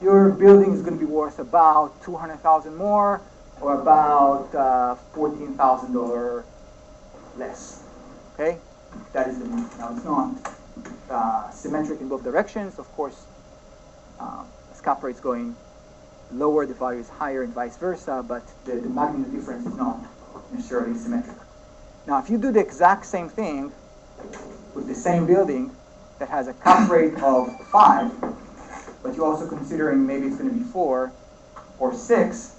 your building is going to be worth about $200,000 more, or about $14,000 less. Okay, that is the move. Now it's not symmetric in both directions. Of course, as cap rates going lower, the value is higher, and vice versa. But the magnitude difference is not necessarily symmetric. Now, if you do the exact same thing with the same building that has a cap rate of 5, but you're also considering maybe it's going to be 4 or 6,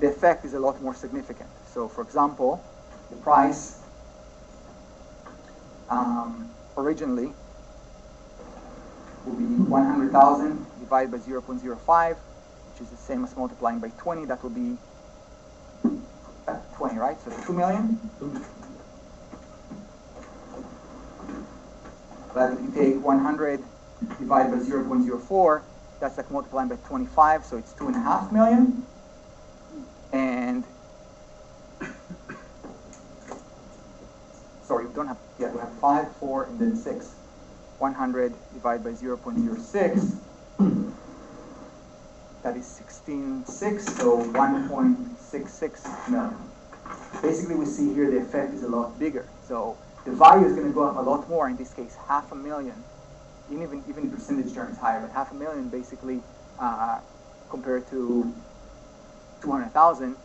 the effect is a lot more significant. So for example, the price originally will be 100,000 divided by 0.05, which is the same as multiplying by 20. That will be 20, right? So 2 million. But if you take 100 divided by 0.04, that's like multiplying by 25, so it's 2.5 million. And sorry, we don't have, yeah, we have 5, 4, and then 6. 100 divided by 0.06, that is 16.6, so 1.66 million. Basically, we see here the effect is a lot bigger. So the value is going to go up a lot more, in this case, 500,000. Even in percentage terms higher, but 500,000 basically compared to 200,000.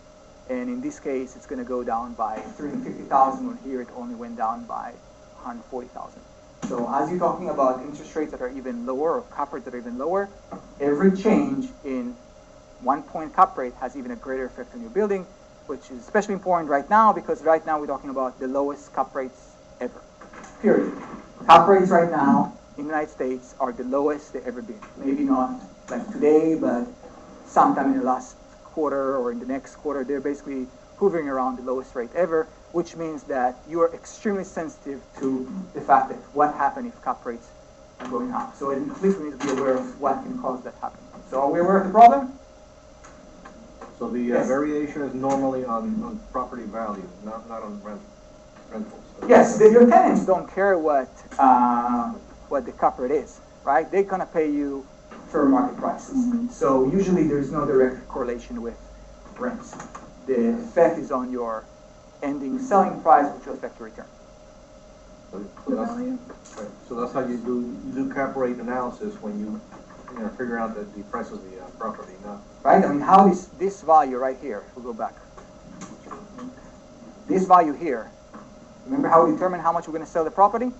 And in this case, it's going to go down by 350,000, when here it only went down by 140,000. So as you're talking about interest rates that are even lower, or cap rates that are even lower, every change in 1 point cap rate has even a greater effect on your building, which is especially important right now, because right now we're talking about the lowest cap rates ever. Period. Cap rates right now in the United States are the lowest they've ever been. Maybe not like today, but sometime in the last quarter or in the next quarter, they're basically hovering around the lowest rate ever, which means that you are extremely sensitive to the fact that what happens if cap rates are going up. So at least we need to be aware of what can cause that happen. So are we aware of the problem? So the Yes. variation is normally on property value, not on rentals. Yes, your tenants don't care what the cap rate is, right? They're gonna pay you fair market prices. So usually there's no direct correlation with rents. The effect is on your ending selling price, which will affect your return. So that's how you do cap rate analysis when you figure out the price of the property, not. Right? I mean, how this value right here, we'll go back. This value here, remember how we determine how much we're going to sell the property?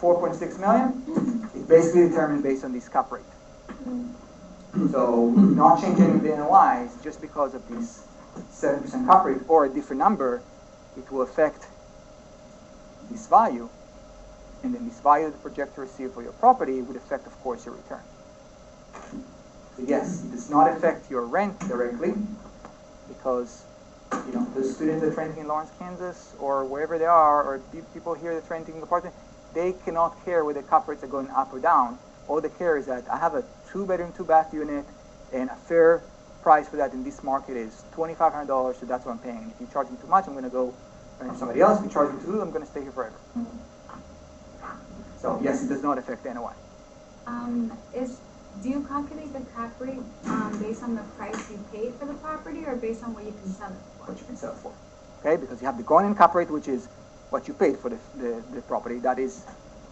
4.6 million? It's basically determined based on this cap rate. So not changing any of the NOIs just because of this 7% cap rate or a different number, it will affect this value. And then this value the projector receive for your property would affect, of course, your return. So yes, it does not affect your rent directly because the students that's renting in Lawrence, Kansas, or wherever they are, or people here that's renting an apartment, they cannot care whether cap rates are going up or down. All they care is that I have a 2-bedroom, 2-bath unit, and a fair price for that in this market is $2,500, so that's what I'm paying. If you charge me too much, I'm going to go rent to somebody else. If you charge me too little, I'm going to stay here forever. So yes, it does not affect the NOI. Do you calculate the cap rate based on the price you paid for the property or based on what you can sell it for? What you can sell it for. Okay, because you have the going-in cap rate, which is what you paid for the property. That is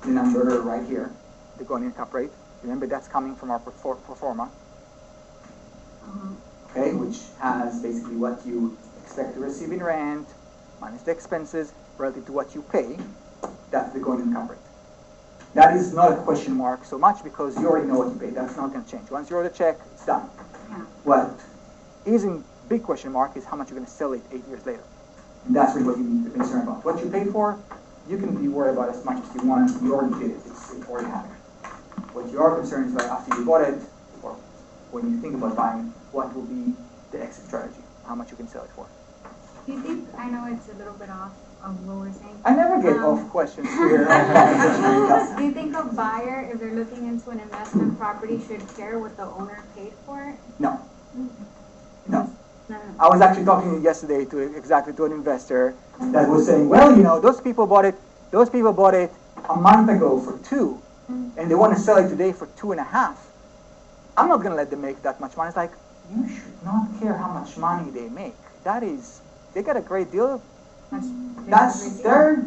the number right here, the going-in cap rate. Remember, that's coming from our pro forma. Okay, which has basically what you expect to receive in rent minus the expenses relative to what you pay. That's the going-in cap rate. That is not a question mark so much because you already know what you pay. That's not going to change. Once you wrote a check, it's done. Yeah. What is in big question mark is how much you're going to sell it 8 years later. And that's really what you need to be concerned about. What you paid for, you can be worried about as much as you want. You already did it. It's already happened. What you are concerned is about after you bought it, or when you think about buying, what will be the exit strategy, how much you can sell it for. Do you think, I know it's a little bit off of what we're saying. I never get off questions here. Do you think a buyer, if they're looking into an investment property, should care what the owner paid for it? No. No. No. I was actually talking yesterday to an investor that was saying, well, those people bought it a month ago for 2, and they want to sell it today for 2.5. I'm not going to let them make that much money. It's like, you should not care how much money they make. They got a great deal. That's their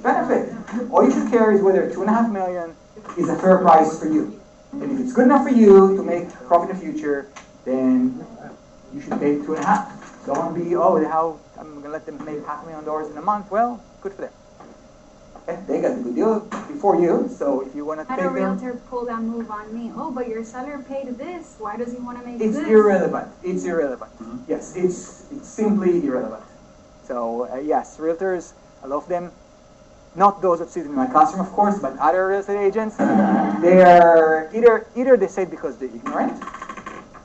benefit. All you should care is whether 2.5 million is a fair price for you. And if it's good enough for you to make profit in the future, then you should pay 2.5. Don't be, how I'm going to let them make $500,000 in a month. Well, good for them. Okay? They got the good deal before you, so if you want to Had take a them, realtor pull that move on me. Oh, but your seller paid this. Why does he want to make it's this? irrelevant. It's irrelevant. Yes, it's simply irrelevant. So yes, realtors, I love them. Not those that sit in my classroom, of course, but other real estate agents. They're either they say it because they're ignorant,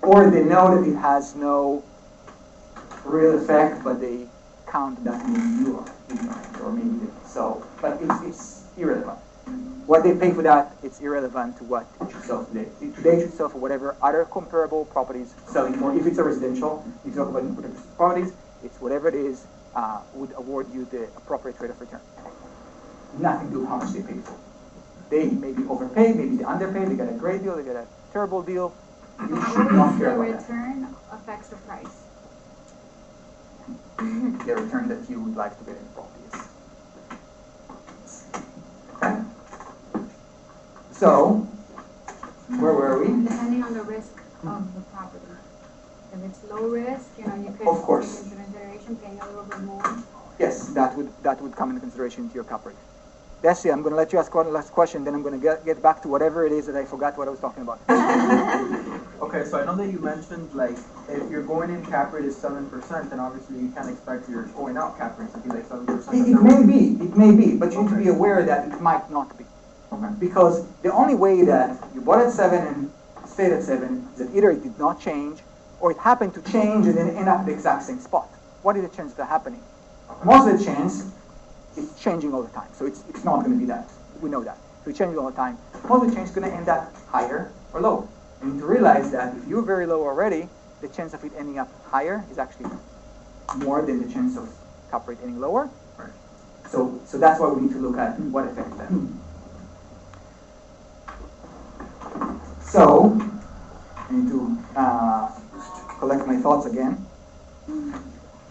or they know that it has no real effect, but they count that maybe you are ignorant, or maybe so. But it's irrelevant. What they pay for that, it's irrelevant to what it should sell today. Today it should sell for whatever other comparable properties selling for. If it's a residential, if you talk about properties, it's whatever it is would award you the appropriate rate of return. Nothing to do with how much they paid for. They maybe overpaid, maybe they underpaid, they got a great deal, they got a terrible deal. You should not care The about that. return affects the price. The return that you would like to get in the property is. Okay. So, where were we? Depending on the risk of the property. If it's low risk, you could Of course. take into consideration paying a little bit more. Yes, that would come into consideration into your cap rate. That's it. I'm going to let you ask one last question, then I'm going to get back to whatever it is that I forgot what I was talking about. Okay, so I know that you mentioned, like, if your going in cap rate is 7%, then obviously you can't expect your going out cap rate to be like 7%. It may be, but you need to be aware that it might not be. Okay. Because the only way that you bought at 7 and stayed at 7 is that either it did not change, or it happened to change and then end up at the exact same spot. What is the chance of that happening? Most of the chance, it's changing all the time. So it's not going to be that. We know that. So it's changing all the time. Most of the chance is going to end up higher or lower. And you need to realize that if you're very low already, the chance of it ending up higher is actually more than the chance of cap rate ending lower. Right. So that's why we need to look at what affects that. So I need to collect my thoughts again.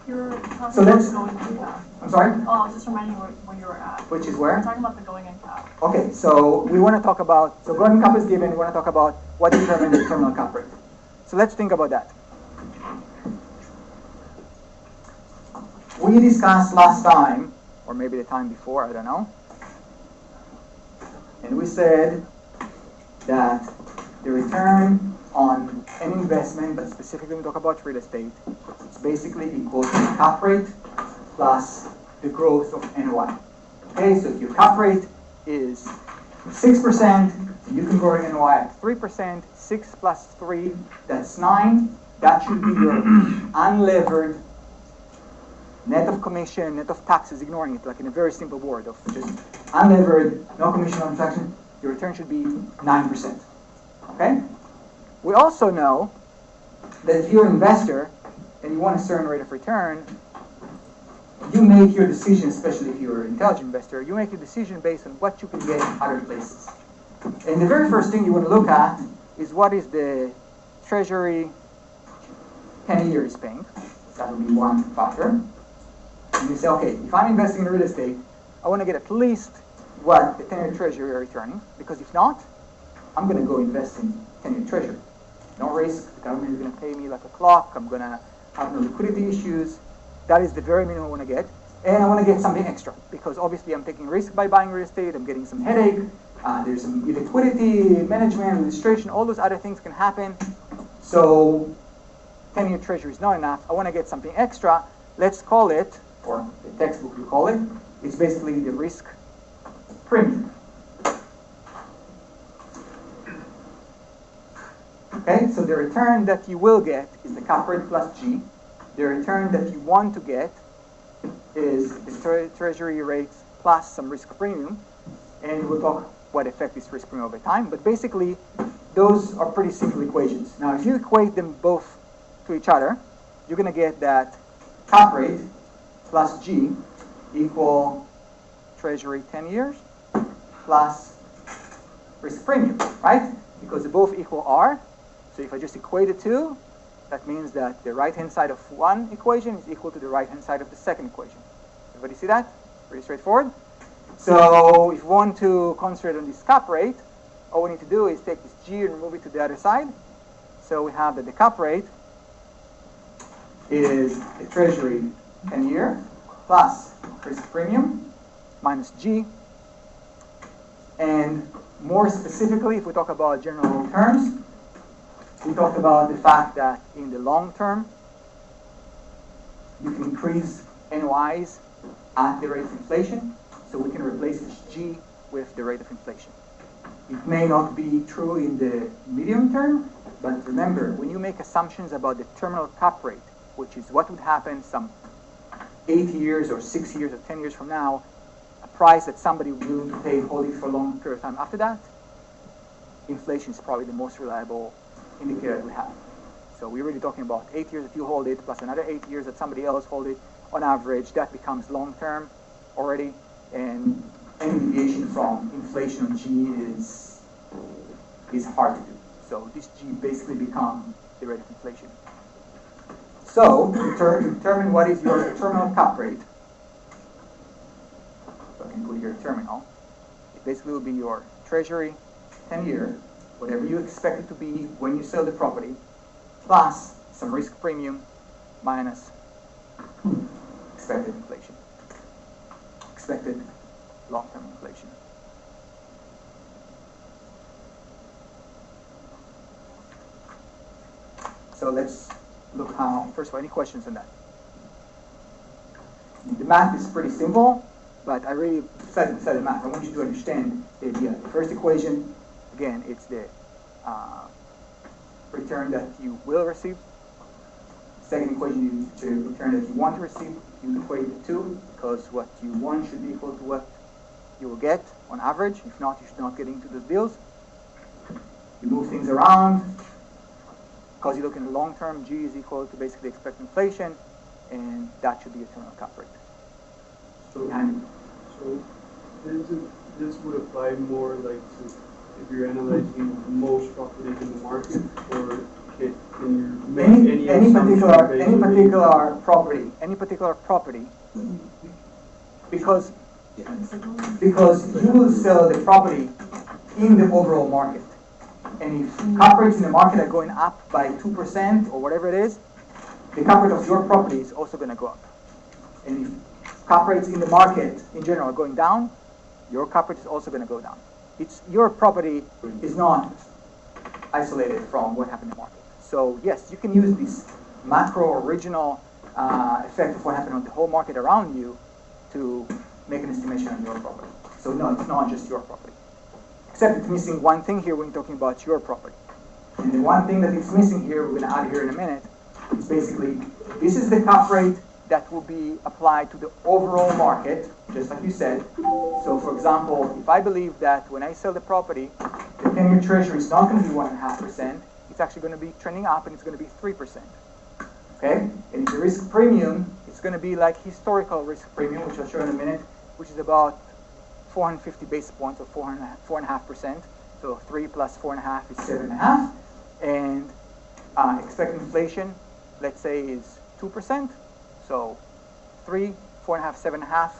You were talking So about let's- the going in cap. I'm sorry? Oh, I was just reminding you where you were at. Which is We were where? talking about the going in cap. Okay, so we want to talk about, so going cap is given, we want to talk about what determines the terminal cap rate. So let's think about that. We discussed last time, or maybe the time before, I don't know, and we said that the return on any investment, but specifically when we talk about real estate, it's basically equal to the cap rate plus the growth of NOI. Okay, so if your cap rate is 6%, you can grow your NOI at 3%, 6 plus 3, that's 9. That should be your unlevered net of commission, net of taxes, ignoring it, like in a very simple word of just unlevered, no commission, no transaction, your return should be 9%. Okay? We also know that if you're an investor and you want a certain rate of return, you make your decision, especially if you're an intelligent investor, you make your decision based on what you can get in other places. And the very first thing you want to look at is what is the Treasury 10 years paying. That would be one factor. And you say, okay, if I'm investing in real estate, I want to get at least what the 10-year Treasury are returning, because if not, I'm going to go invest in 10-year Treasury. No risk, the government is going to pay me like a clock, I'm going to have no liquidity issues. That is the very minimum I want to get. And I want to get something extra, because obviously I'm taking risk by buying real estate, I'm getting some headache, there's some illiquidity, management, registration, all those other things can happen. So 10-year Treasury is not enough, I want to get something extra. Let's call it, or the textbook will call it, it's basically the risk premium. Okay, so the return that you will get is the cap rate plus G. The return that you want to get is the treasury rates plus some risk premium. And we'll talk what effect this risk premium over time. But basically, those are pretty simple equations. Now, if you equate them both to each other, you're going to get that cap rate plus G equal treasury 10 years plus risk premium, right? Because they both equal R. So if I just equate the two, that means that the right-hand side of one equation is equal to the right-hand side of the second equation. Everybody see that? Pretty straightforward. So if we want to concentrate on this cap rate, all we need to do is take this G and move it to the other side. So we have that the cap rate is the treasury 10-year plus risk premium minus G And more specifically, if we talk about general terms, we talked about the fact that in the long term, you can increase NOIs at the rate of inflation, so we can replace this G with the rate of inflation. It may not be true in the medium term, but remember, when you make assumptions about the terminal cap rate, which is what would happen some 8 years or 6 years or 10 years from now, a price that somebody would be willing to pay, hold it for a long period of time after that, inflation is probably the most reliable indicator that we have. So we're really talking about 8 years that you hold it, plus another 8 years that somebody else hold it. On average, that becomes long term already, and any deviation from inflation on G is hard to do. So this G basically becomes the rate of inflation. So to determine what is your terminal cap rate, so I can put here terminal, it basically will be your treasury 10-year, whatever you expect it to be when you sell the property, plus some risk premium minus expected inflation, expected long-term inflation. So let's look how, first of all, any questions on that? The math is pretty simple, but I really decided the math. I want you to understand the idea. The first equation, again, it's the return that you will receive. Second equation is the return that you want to receive. You equate the two, because what you want should be equal to what you will get on average. If not, you should not get into those deals. You move things around. Because you look in the long term, G is equal to basically expected inflation, and that should be your terminal cap rate. So this would apply more like to if you're analyzing most properties in the market, or can you make any particular property, because you will sell the property in the overall market. And if cap rates in the market are going up by 2% or whatever it is, the cap rate of your property is also going to go up. And if cap rates in the market in general are going down, your cap rate is also going to go down. Your property is not isolated from what happened in the market. So yes, you can use this macro original effect of what happened on the whole market around you to make an estimation on your property. So no, it's not just your property. Except it's missing one thing here when you're talking about your property. And the one thing that is missing here, we're going to add here in a minute, is basically, this is the cap rate that will be applied to the overall market, just like you said. So for example, if I believe that when I sell the property, the 10-year treasury is not going to be 1.5%, it's actually going to be trending up and it's going to be 3%. Okay? And the risk premium, it's going to be like historical risk premium, which I'll show in a minute, which is about 450 basis points, or 4.5%. So 3 plus 4.5 is 7.5. And expected inflation, let's say, is 2%. So 3, 4.5, 7.5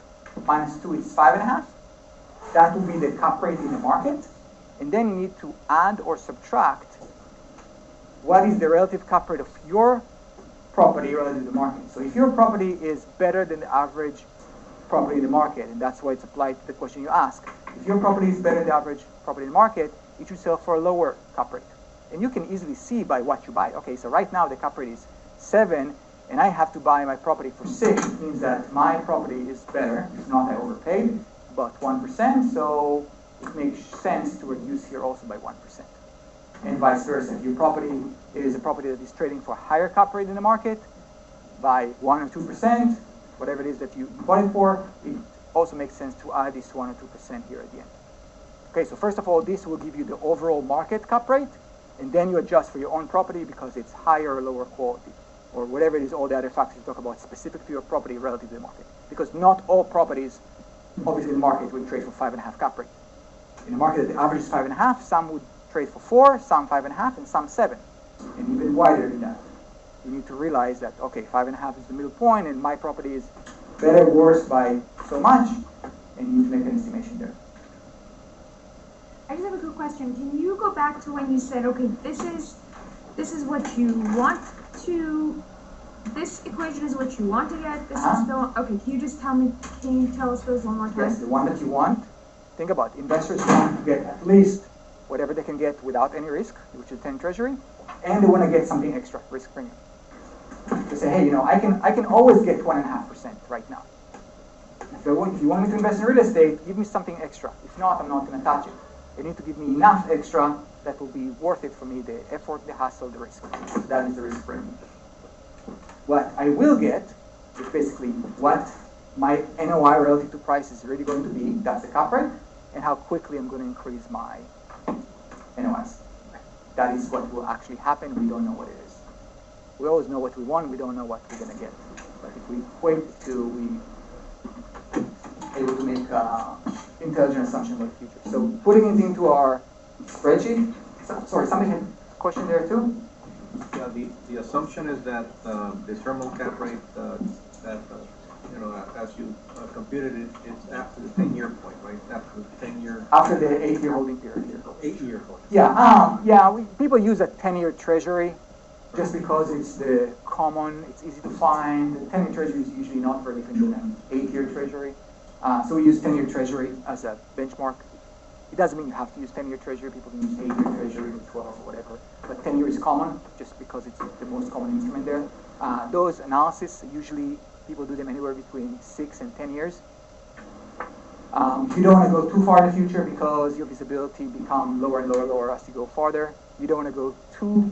minus 2 is 5.5. That will be the cap rate in the market. And then you need to add or subtract what is the relative cap rate of your property relative to the market. So if your property is better than the average property in the market, and that's why it's applied to the question you ask. If your property is better than the average property in the market, it should sell for a lower cap rate. And you can easily see by what you buy. Okay, so right now the cap rate is 7, and I have to buy my property for 6. It means that my property is better. If not, I overpaid about 1%, so it makes sense to reduce here also by 1%. And vice versa. If your property is a property that is trading for a higher cap rate in the market by 1 or 2%, whatever it is that you bought it for, it also makes sense to add this 1 or 2% here at the end. Okay, so first of all, this will give you the overall market cap rate, and then you adjust for your own property because it's higher or lower quality, or whatever it is, all the other factors you talk about specific to your property relative to the market. Because not all properties, obviously in the market, will trade for 5.5 cap rate. In the market, the average is 5.5, some would trade for 4, some 5.5, and some 7, and even wider than that. You need to realize that, okay, 5.5 is the middle point, and my property is better or worse by so much, and you need to make an estimation there. I just have a quick question. Can you go back to when you said, okay, this is what you want to, this equation is what you want to get, this is the, okay, can you tell us those one more time? Yes, the one that you want, think about it. Investors want to get at least whatever they can get without any risk, which is 10 treasury, and they want to get something extra, risk premium. They say, hey, I can always get 1.5% right now. If you want me to invest in real estate, give me something extra. If not, I'm not going to touch it. You need to give me enough extra that will be worth it for me, the effort, the hassle, the risk. That is the risk premium. What I will get is basically what my NOI relative to price is really going to be. That's the cap rate, and how quickly I'm going to increase my NOIs. That is what will actually happen. We don't know what it is. We always know what we want. We don't know what we're going to get. But if we equate it to, we able to make intelligent assumptions about the future. So putting it into our spreadsheet. Sorry, somebody had a question there too? Yeah, the assumption is that the terminal cap rate, as you computed it, it's after the 10-year point, right? After the 10-year. After the 8-year holding period here. 8-year point. Yeah, people use a 10-year treasury just because it's the common, it's easy to find. The 10-year treasury is usually not very different than an 8-year treasury. So we use 10-year treasury as a benchmark. It doesn't mean you have to use 10-year treasury. People can use 8-year treasury or 12 or whatever. But 10-year is common just because it's the most common instrument there. Those analysis, usually people do them anywhere between 6 and 10 years. You don't want to go too far in the future because your visibility becomes lower and lower as you go farther. You don't want to go too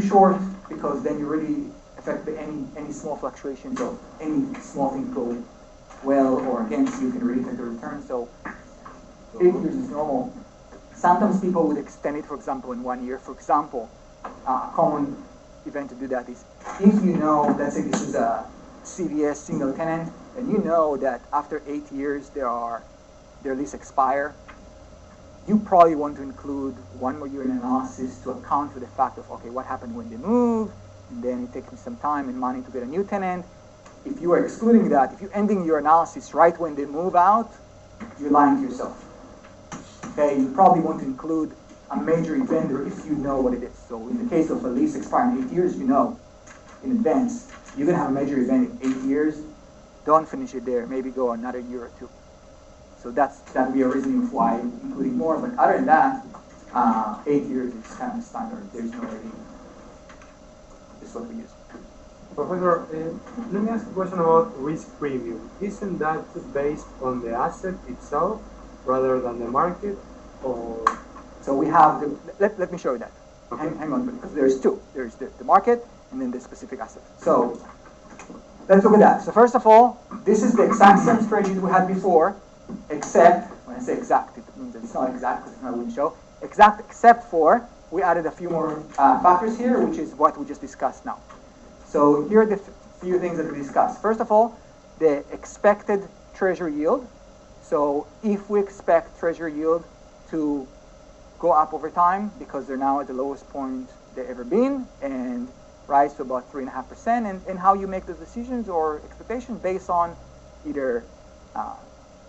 short because then you really affect any small fluctuations or any small thing go well or against you can really affect the return. So 8 years is normal. Sometimes people would extend it, for example, in 1 year. For example, a common event to do that is if you know, let's say this is a CVS single tenant, and you know that after 8 years their lease expire, you probably want to include 1 more year in analysis to account for the fact of, okay, what happened when they moved, and then it takes me some time and money to get a new tenant. If you are excluding that, if you're ending your analysis right when they move out, you're lying to yourself. Okay, you probably want to include a major event there if you know what it is. So in the case of a lease expiring in 8 years, you know in advance, you're going to have a major event in 8 years. Don't finish it there. Maybe go another year or two. So that would be a reason why including more. But other than that, 8 years is kind of standard. There's no really. This is what we use. Professor, let me ask a question about risk premium. Isn't that based on the asset itself rather than the market? Or so we have let me show you that. Okay. Hang on, because there's two. There's the market and then the specific asset. So let's look at that. So first of all, this is the exact same spreadsheet we had before, except when I say exact, it means that it's not exact because I wouldn't show. Exact except for we added a few more factors here, which is what we just discussed now. So here are the few things that we discussed. First of all, the expected treasury yield. So if we expect treasury yield to go up over time because they're now at the lowest point they've ever been and rise to about 3.5%, and how you make those decisions or expectations based on either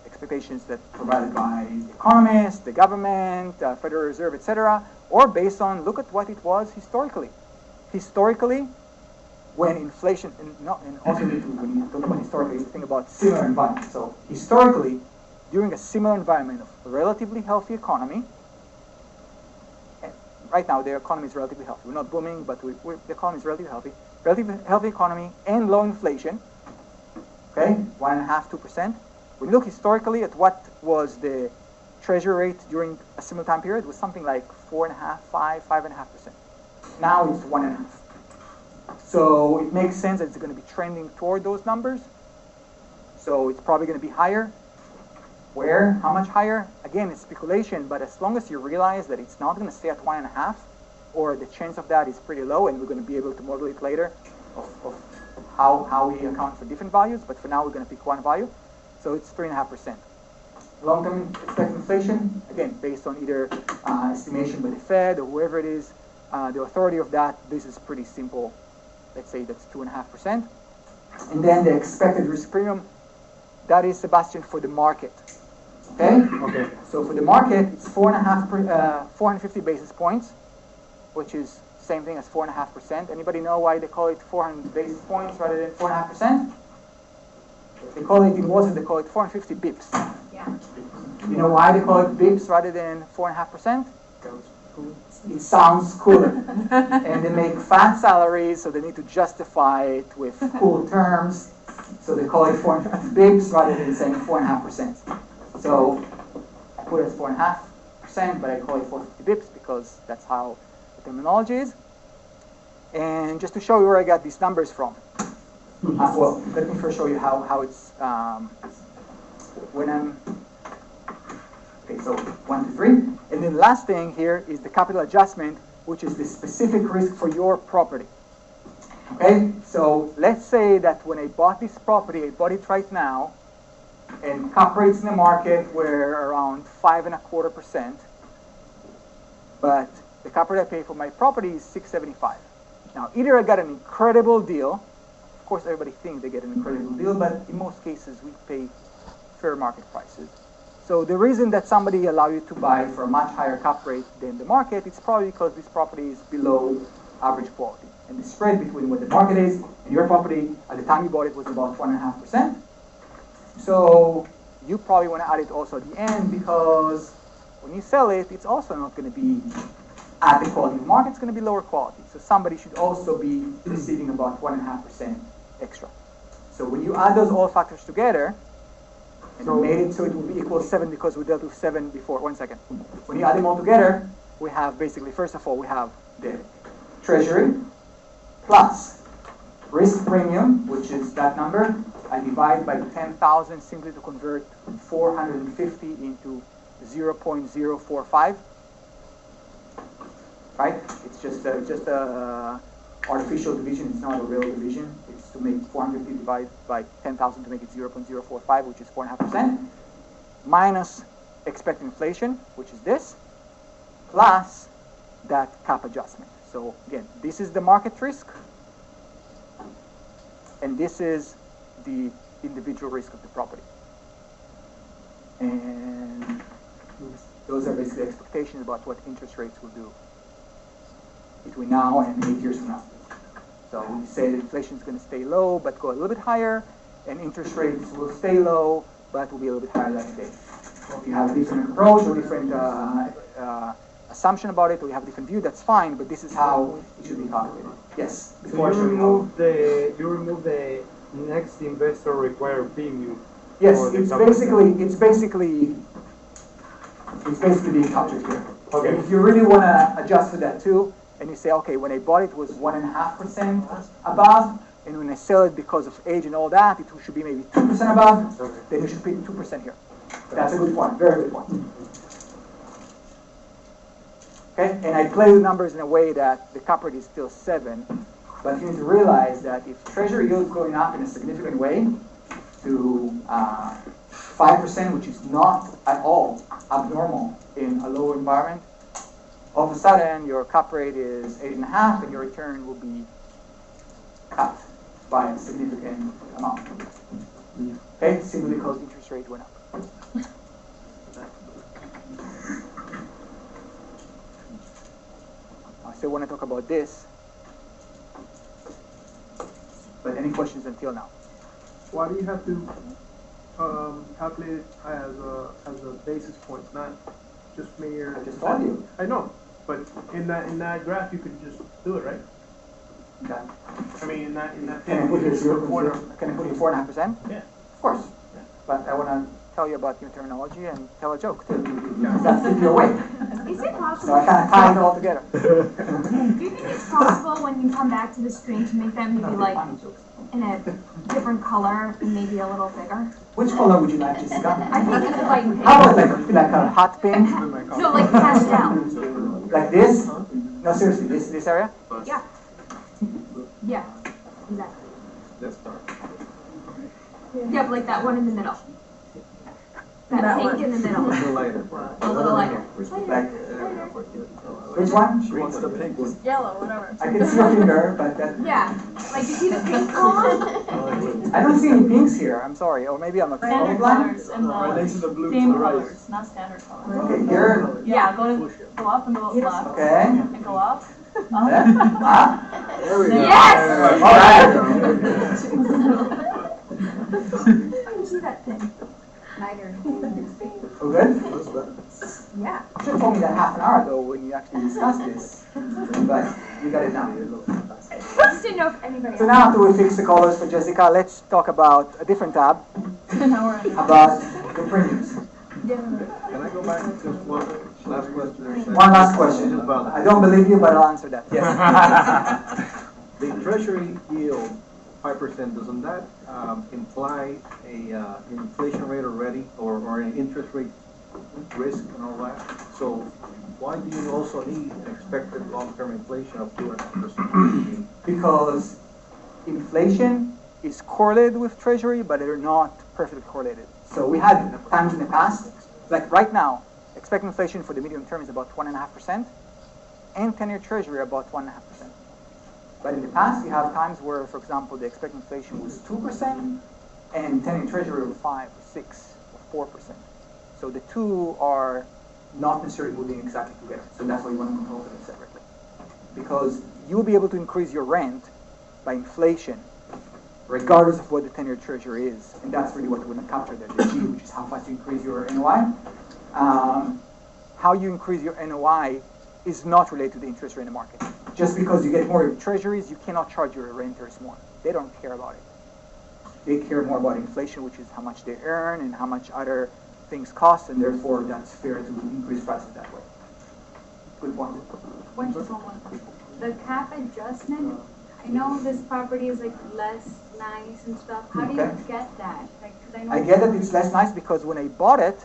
expectations that provided by the economists, the government, Federal Reserve, etc., or based on look at what it was historically. Historically, when inflation, and also when you talk about historically, you think about similar environment. So historically, during a similar environment of a relatively healthy economy, right now the economy is relatively healthy. We're not booming, but the economy is relatively healthy. Relatively healthy economy and low inflation, okay, 1.5%, 2%. When you look historically at what was the treasury rate during a similar time period, it was something like 4.5%, 5.5%. Now it's 1.5%. So it makes sense that it's going to be trending toward those numbers. So it's probably going to be higher. Where? How much higher? Again, it's speculation, but as long as you realize that it's not going to stay at 1.5, or the chance of that is pretty low, and we're going to be able to model it later of how we account for different values, but for now we're going to pick one value. So it's 3.5%. Long-term expected inflation, again, based on either estimation by the Fed or whoever it is, the authority of that, this is pretty simple. Let's say that's 2.5%. And then the expected risk premium, that is, Sebastian, for the market. Okay? Okay. So for the market, it's 450 basis points, which is same thing as 4.5%. Anybody know why they call it 400 basis points rather than 4.5%? They call it, in Wall Street, they call it 450 bips. Yeah. You know why they call it bips rather than 4.5%? It sounds cooler. And they make fat salaries, so they need to justify it with cool terms. So they call it 450 bips rather than saying 4.5%. So I put it as 4.5%, but I call it 450 bips because that's how the terminology is. And just to show you where I got these numbers from. Well, let me first show you how it's, when I'm, okay, so 1, 2, 3. And then the last thing here is the capital adjustment, which is the specific risk for your property. Okay, so let's say that when I bought this property, I bought it right now, and cap rates in the market were around 5.25%, but the cap rate I pay for my property is 6.75. Now, either I got an incredible deal. Of course, everybody thinks they get an incredible deal, but in most cases, we pay fair market prices. So the reason that somebody allow you to buy for a much higher cap rate than the market, it's probably because this property is below average quality. And the spread between what the market is and your property at the time you bought it was about 1.5%. So you probably want to add it also at the end because when you sell it, it's also not going to be at the quality of the market, it's going to be lower quality. So somebody should also be receiving about 1.5% extra. So when you add those all factors together, and we made it so it will be equal 7 because we dealt with 7 before. 1 second. When you add them all together, we have basically, first of all, we have the treasury plus risk premium, which is that number. I divide by 10,000 simply to convert 450 into 0.045. Right? It's just a artificial division. It's not a real division. It's to make 450 divided by 10,000 to make it 0.045, which is 4.5%, minus expected inflation, which is this, plus that cap adjustment. So again, this is the market risk, and this is the individual risk of the property. And those are basically expectations about what interest rates will do between now and 8 years from now. So we say that inflation is going to stay low, but go a little bit higher, and interest rates will stay low, but will be a little bit higher than today. So if you have a different approach or different assumption about it, or you have a different view, that's fine, but this is how it should be calculated. Yes? So you remove the next investor required premium. Yes, it's basically being captured here. Okay. If you really want to adjust for that too, and you say, okay, when I bought it was 1.5% above, and when I sell it because of age and all that, it should be maybe 2% above, then you should pay 2% here. That's a good point, very good point. Okay, and I play with numbers in a way that the cap rate is still 7, but you need to realize that if treasury yield is going up in a significant way to 5%, which is not at all abnormal in a low environment, all of a sudden your cap rate is 8.5 and your return will be cut by a significant amount. Okay, simply because interest rate went up. I still want to talk about this, but any questions until now? Why do you have to calculate it as a basis point, not just mere? I just told you. I know, but in that graph you could just do it, right? Okay. I mean, in that Can I put here 0.0? Can I put here 4.5%? Yeah. Of course. Yeah. But I want to tell you about new terminology and tell a joke too. That's if you're awake. Is it possible? So I kind of tie it all together. Do you think it's possible when you come back to the screen to make that maybe like in a different color and maybe a little bigger? Which color would you like, Jessica? I think it's like How about like a hot pink? no, like pastel. Like this? No, seriously, this area? Yeah. Yeah. Exactly. That's dark. Yeah, but like that one in the middle. That pink in the middle. A little lighter. A little lighter. Like, which one? She wants the pink one. Yellow, whatever. I can see your finger, but that, Yeah. Like you see the pink one? I don't see any pinks here. I'm sorry, or maybe I'm a Standard colorblind. colors and Right next to the blue to theme the right. colors, not standard colors. Okay, here. Yeah, go up and go left. Okay. And go up. Left. Ah. There we go. Yes! All right. me see that thing. Neither. We're good? Yeah. You should have told me that half an hour ago when you actually discussed this, but you got it now. I just didn't know if anybody So else. now after we fix the colors for Jessica, let's talk about a different tab, Now we're on. about the premiums. Can I go back to just one last question? One last question. Just about I don't believe you, but I'll answer that. Yes. the treasury yield, 5%, doesn't that imply a inflation rate already, or an interest rate risk and all that? So why do you also need an expected long-term inflation of 2.5%? Because inflation is correlated with treasury, but they're not perfectly correlated. So we had times in the past, like right now, expected inflation for the medium term is about 1.5%, and 10-year treasury about 1.5%. But in the past, you have times where, for example, the expected inflation was 2%, and 10-year treasury was 5, or 6, or 4%. So the two are not necessarily moving exactly together. So that's why you want to control them separately. Because you'll be able to increase your rent by inflation, regardless of what the 10-year treasury is. And that's really what we're going to capture there, the G, which is how fast you increase your NOI. How you increase your NOI is not related to the interest rate in the market. Just because you get more treasuries, you cannot charge your renters more. They don't care about it. They care more about inflation, which is how much they earn and how much other things cost, and therefore that's fair to increase prices that way. Good point. Just one more. The cap adjustment, I know this property is like less nice and stuff. How do you Okay. get that? Like, 'cause I know. I get that it's less nice because when I bought it,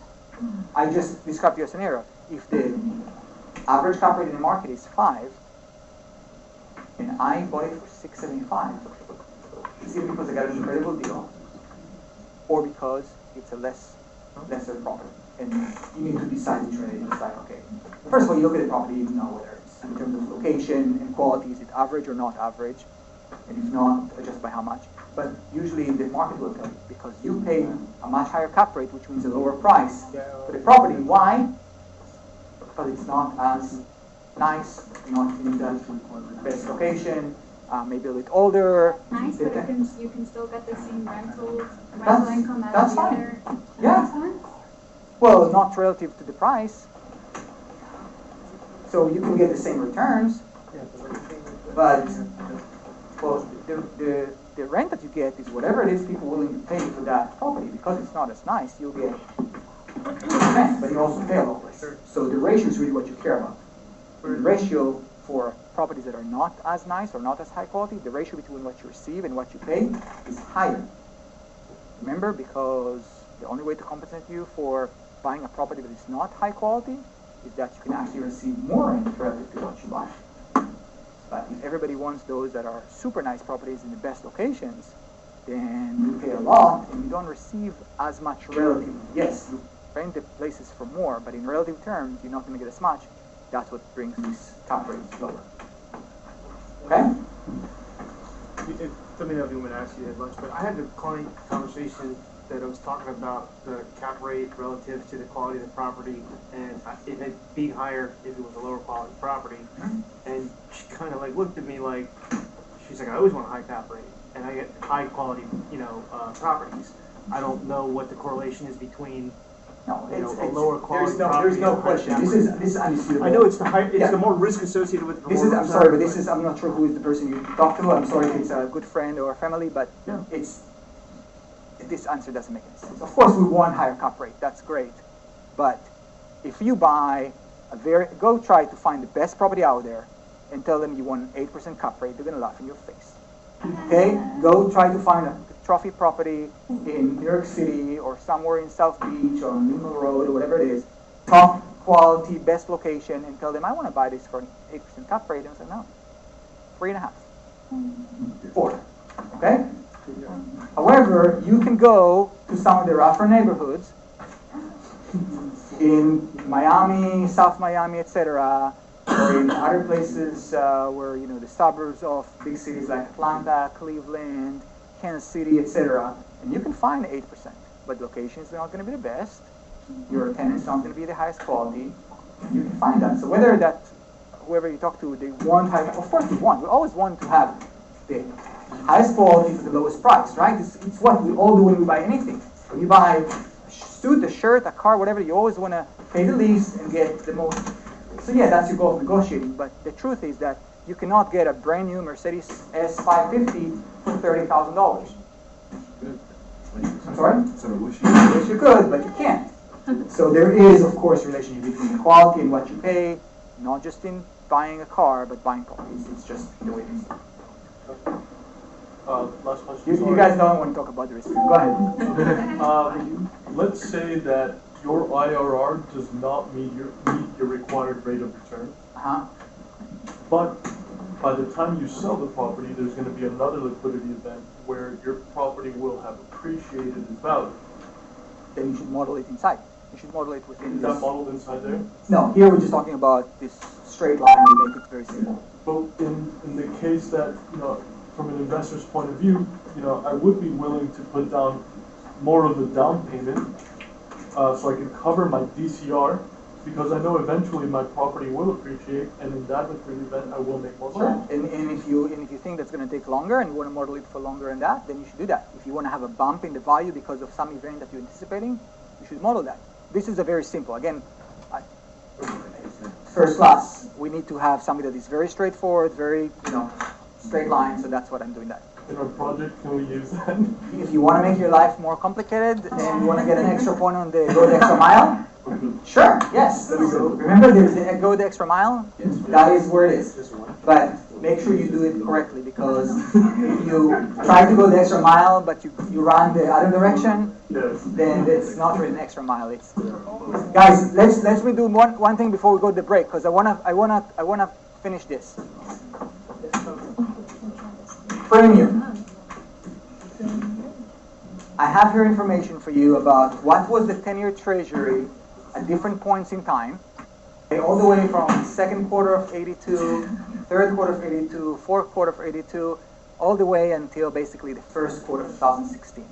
I just described your scenario. If the average cap rate in the market is 5, and I bought it for 6.75, it's either because I got an incredible deal, or because it's a lesser property. And you need to decide which one it is. It's like, okay, first of all, you look at the property, you know whether it's in terms of location and quality, is it average or not average? And if not, adjust by how much. But usually the market will tell you, because you pay a much higher cap rate, which means a lower price for the property. Why? Because it's not as nice, not in the best location, maybe a little older. Nice, but you can still get the same rental That's- income as that's the fine. other Yeah. nice ones? Well, not relative to the price. So you can get the same returns, but well, the rent that you get is whatever it is people are willing to pay for that property. Because it's not as nice, you'll get rent, but you also pay a lot less. So the ratio is really what you care about. The ratio for properties that are not as nice or not as high quality, the ratio between what you receive and what you pay is higher. Remember, because the only way to compensate you for buying a property that is not high quality is that you can actually receive more rent relative to what you buy. But if everybody wants those that are super nice properties in the best locations, then you pay a lot and you don't receive as much relative. Yes, you rent the places for more, but in relative terms, you're not going to get as much. That's what brings these cap rates lower. Okay? Let me know if you want to ask you at lunch, but I had a client conversation that I was talking about the cap rate relative to the quality of the property, and it had be higher if it was a lower quality property. And she kind of like looked at me like, she's like, I always want a high cap rate, and I get high quality, properties. I don't know what the correlation is between, No, a lower quality there's property. no and a high question. cap This rate. is undisputable. I know it's the high, it's Yeah. the more risk associated with the This is, I'm performance sorry, but of it, I'm not sure who is the person you talked to. I'm sorry if it's a good friend or family, but Yeah. this answer doesn't make any sense. Of course, we want higher cap rate. That's great. But if you buy go try to find the best property out there and tell them you want an 8% cap rate, they're going to laugh in your face. Okay? Go try to find a trophy property in New York City or somewhere in South Beach or on Newman Road or whatever it is. Top quality, best location, and tell them, I want to buy this for an 8% cap rate. And say, no, 3.5, 4. Okay? However, you can go to some of the rougher neighborhoods in Miami, South Miami, etc., or in other places where, the suburbs of big cities like Atlanta, Cleveland, Kansas City, etc., and you can find 8%, but locations are not going to be the best. Your tenants not going to be the highest quality. You can find that. So whether whoever you talk to, they want high, of course we always want to have the highest quality for the lowest price, right? It's what we all do when we buy anything. When you buy a suit, a shirt, a car, whatever, you always want to pay the least and get the most. So yeah, that's your goal of negotiating. But the truth is that you cannot get a brand new Mercedes S550 for $30,000. I'm sorry? So wish Wish you could, but you can't. So there is, of course, a relationship between the quality and what you pay, not just in buying a car, but buying properties. It's just the way it is. Last question. You guys don't want to talk about the risk. Go ahead. Let's say that your IRR does not meet your required rate of return, Uh-huh. but by the time you sell the property, there's going to be another liquidity event where your property will have appreciated in value. Then you should model it inside. You should model it within Is this. that modeled inside there? No, here we're just talking about this straight line. We make it very simple. But in the case that, from an investor's point of view, I would be willing to put down more of the down payment so I can cover my DCR, because I know eventually my property will appreciate, and in that liquidity event, I will make more money. And if you think that's going to take longer and you want to model it for longer than that, then you should do that. If you want to have a bump in the value because of some event that you're anticipating, you should model that. This is a very simple. Again, first class. We need to have something that is very straightforward, very straight line. So that's what I'm doing that. In our project, can we use that? If you want to make your life more complicated and you want to get an extra point on the go the extra mile, sure, yes. Remember, there's the go the extra mile. That is where it is. But make sure you do it correctly, because if you try to go the extra mile but you run the other direction, then it's not really an extra mile. It's guys. Let's redo one thing before we go to the break, because I wanna finish this. Premium. I have here information for you about what was the 10-year treasury at different points in time, all the way from second quarter of 82, third quarter of 82, fourth quarter of 82, all the way until basically the first quarter of 2016.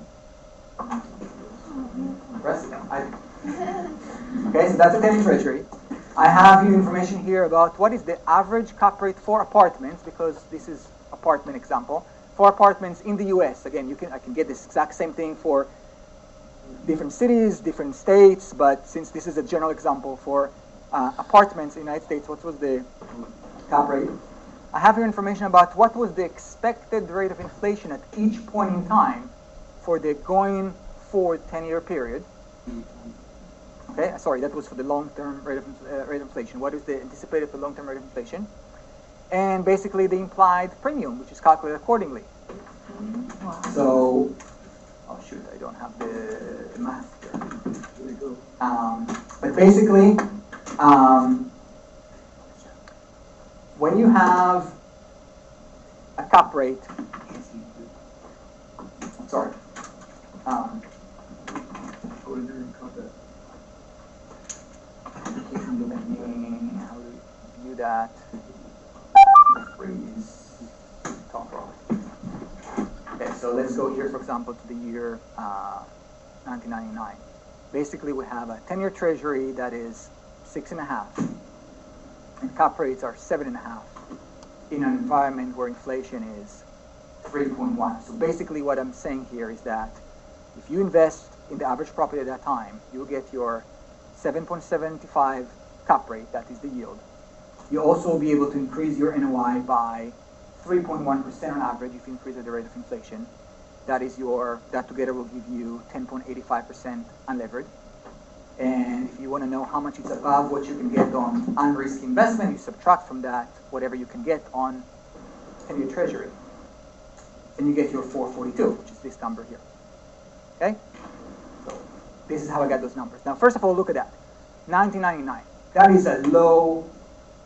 Okay, so that's the 10-year treasury. I have here information here about what is the average cap rate for apartments, because this is apartment example. For apartments in the U.S., again, I can get this exact same thing for different cities, different states, but since this is a general example for apartments in the United States, what was the cap rate? I have here information about what was the expected rate of inflation at each point in time for the going forward 10-year period. Okay, sorry, that was for the long-term rate of inflation. What is the anticipated for long-term rate of inflation? And basically the implied premium, which is calculated accordingly. So, oh shoot, I don't have the math here. But basically, when you have a cap rate, sorry, how do we do that? Freeze, top row. Okay, so let's go here, for example, to the year 1999. Basically, we have a 10-year treasury that is 6.5, and cap rates are 7.5 in an environment where inflation is 3.1. So basically, what I'm saying here is that if you invest in the average property at that time, you'll get your 7.75 cap rate, that is the yield. You'll also be able to increase your NOI by 3.1% on average if you increase at the rate of inflation. That together will give you 10.85% unlevered. And if you want to know how much it's above what you can get on unrisked investment, you subtract from that whatever you can get on 10-year treasury. And you get your 442, which is this number here. Okay? So this is how I got those numbers. Now, first of all, look at that. 1999. That is a low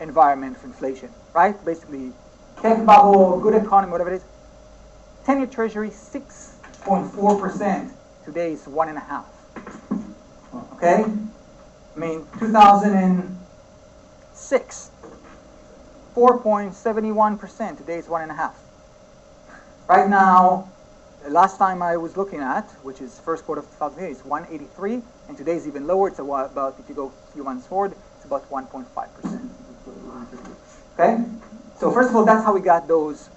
environment for inflation, right? Basically, tech bubble, good economy, whatever it is. 10-year treasury, 6.4%. Today is 1.5%. Okay? I mean, 2006, 4.71%. Today is 1.5%. Right now, the last time I was looking at, which is first quarter of 2008, is 183, and today is even lower. It's about, if you go a few months forward, it's about 1.5%. Okay? So first of all, that's how we got those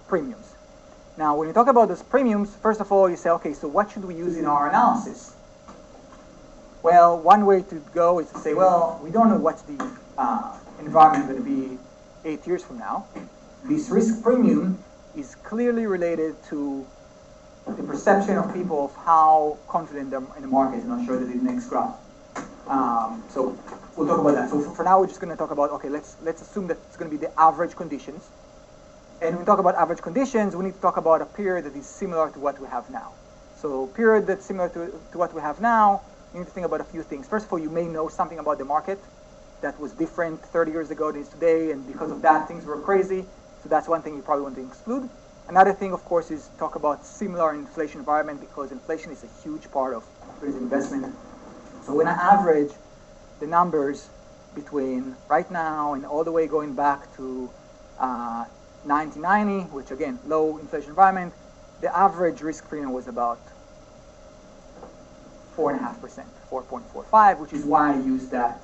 premiums. Now, when you talk about those premiums, first of all, you say, okay, so what should we use in our analysis? Well, one way to go is to say, well, we don't know what's the environment going to be 8 years from now. This risk premium is clearly related to the perception of people of how confident they're in the market, and I'll show you the next graph. So we'll talk about that. So for now, we're just going to talk about, okay, let's assume that it's going to be the average conditions. And when we talk about average conditions, we need to talk about a period that is similar to what we have now. So period that's similar to what we have now, you need to think about a few things. First of all, you may know something about the market that was different 30 years ago than it is today, and because of that, things were crazy. So that's one thing you probably want to exclude. Another thing, of course, is talk about similar inflation environment, because inflation is a huge part of risk investment. So when I average the numbers between right now and all the way going back to 1990, which again, low inflation environment, the average risk premium was about 4.5%, 4.45, which is why I use that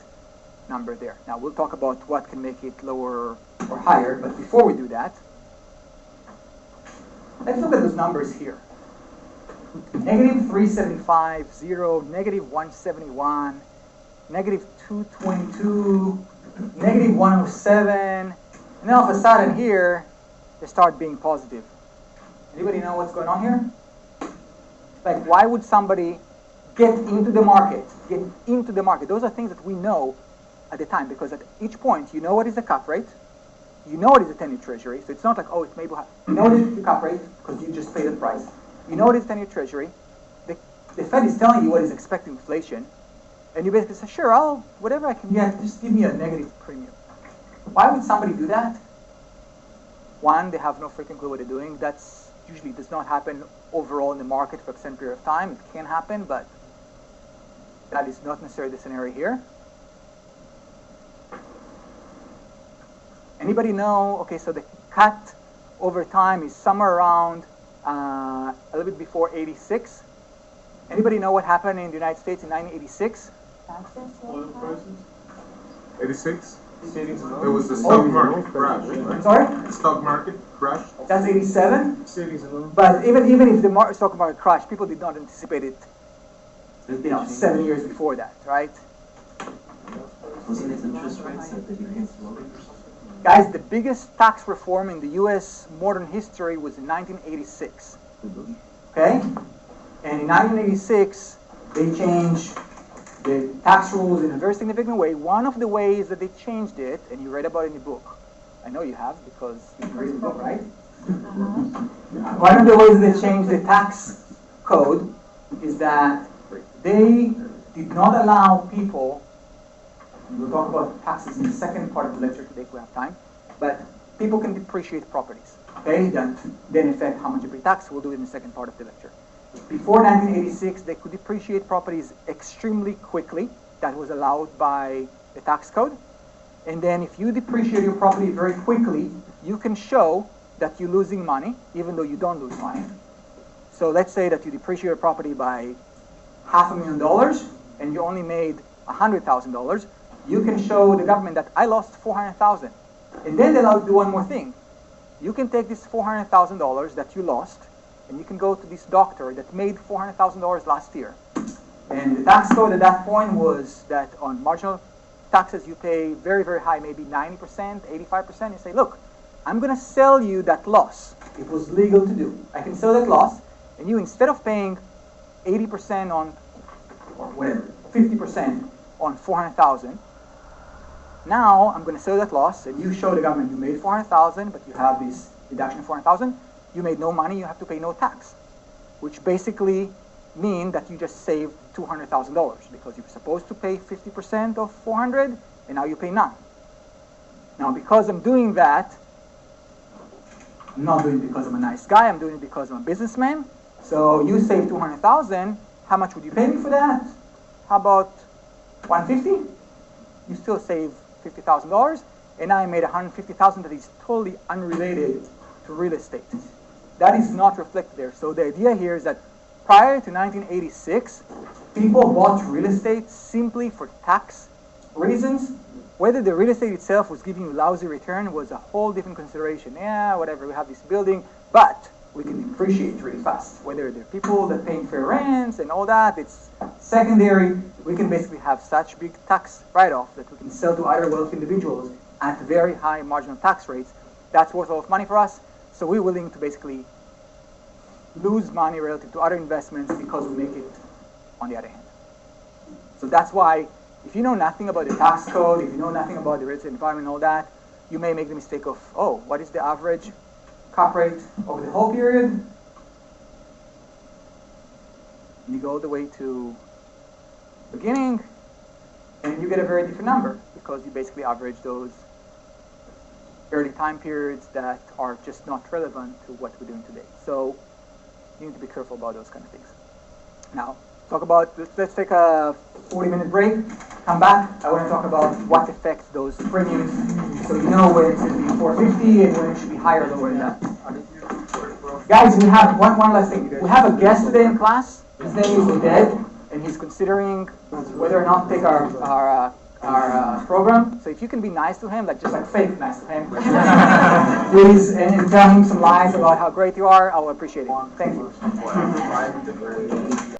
number there. Now we'll talk about what can make it lower or higher, but before we do that, let's look at those numbers here. Negative 375, 0, negative 171, negative 222, negative 107, and then all of a sudden here, they start being positive. Anybody know what's going on here? Like, why would somebody get into the market? Get into the market. Those are things that we know at the time, because at each point, you know what is the cap rate, you know what is the 10-year treasury, so it's not like, oh, it's maybe, you know what is the cap rate, because you just pay the price. You know what is 10-year treasury, the Fed is telling you what is expected inflation, and you basically say, sure, whatever I can get, just give me a negative premium. Why would somebody do that? One, they have no freaking clue what they're doing. That's usually does not happen overall in the market for an extended period of time. It can happen, but that is not necessarily the scenario here. Anybody know, okay, so the cut over time is somewhere around a little bit before 86. Anybody know what happened in the United States in 1986? Oil prices? 86? Savings and It loans. was the stock market crash. I'm sorry? The stock market crash. That's 87. Savings and loans. But even if the stock market crashed, people did not anticipate it, 7 years before that, right? Wasn't it interest rates that they became floating or something? Guys, the biggest tax reform in the U.S. modern history was in 1986. Okay? And in 1986, they changed the tax rules in a very significant way. One of the ways that they changed it, and you read about it in the book, I know you have because you read the book, right? One of the ways they changed the tax code is that they did not allow people, we'll talk about taxes in the second part of the lecture today if we have time, but people can depreciate properties, okay? That then affect how much you pay tax. We'll do it in the second part of the lecture. Before 1986, they could depreciate properties extremely quickly. That was allowed by the tax code. And then if you depreciate your property very quickly, you can show that you're losing money, even though you don't lose money. So let's say that you depreciate your property by $500,000 and you only made $100,000. You can show the government that I lost $400,000. And then they allow you to do one more thing. You can take this $400,000 that you lost, and you can go to this doctor that made $400,000 last year. And the tax code at that point was that on marginal taxes you pay very, very high, maybe 90%, 85%. You say, look, I'm going to sell you that loss. It was legal to do. I can sell that loss, and you, instead of paying 80% on, or whatever, 50% on 400,000, now I'm going to sell that loss, and you show the government you made 400,000, but you have this deduction of 400,000. You made no money, you have to pay no tax, which basically mean that you just saved $200,000 because you're supposed to pay 50% of 400, and now you pay none. Now, because I'm doing that, I'm not doing it because I'm a nice guy. I'm doing it because I'm a businessman. So you save 200,000. How much would you pay me for that? How about 150? You still save $50,000, and now I made 150,000 that is totally unrelated to real estate. That is not reflected there. So the idea here is that prior to 1986, people bought real estate simply for tax reasons. Whether the real estate itself was giving you lousy return was a whole different consideration. Yeah, whatever, we have this building. But we can depreciate really fast. Whether they're people that paying fair rents and all that, it's secondary. We can basically have such big tax write-off that we can sell to other wealthy individuals at very high marginal tax rates. That's worth a lot of money for us. So we're willing to basically lose money relative to other investments because we make it on the other hand. So that's why if you know nothing about the tax code, if you know nothing about the real estate environment and all that, you may make the mistake of, oh, what is the average cap rate over the whole period? And you go all the way to beginning, and you get a very different number because you basically average those early time periods that are just not relevant to what we're doing today. So you need to be careful about those kind of things. Now, let's take a 40-minute break, come back. I want to talk about what affects those premiums, so you know when it should be 450 and when it should be higher or lower than that. Guys, we have one last thing. We have a guest today in class. His name is Oded, and he's considering whether or not to take our program. So if you can be nice to him, just fake nice to him, please, and tell him some lies about how great you are, I will appreciate it. Thank you.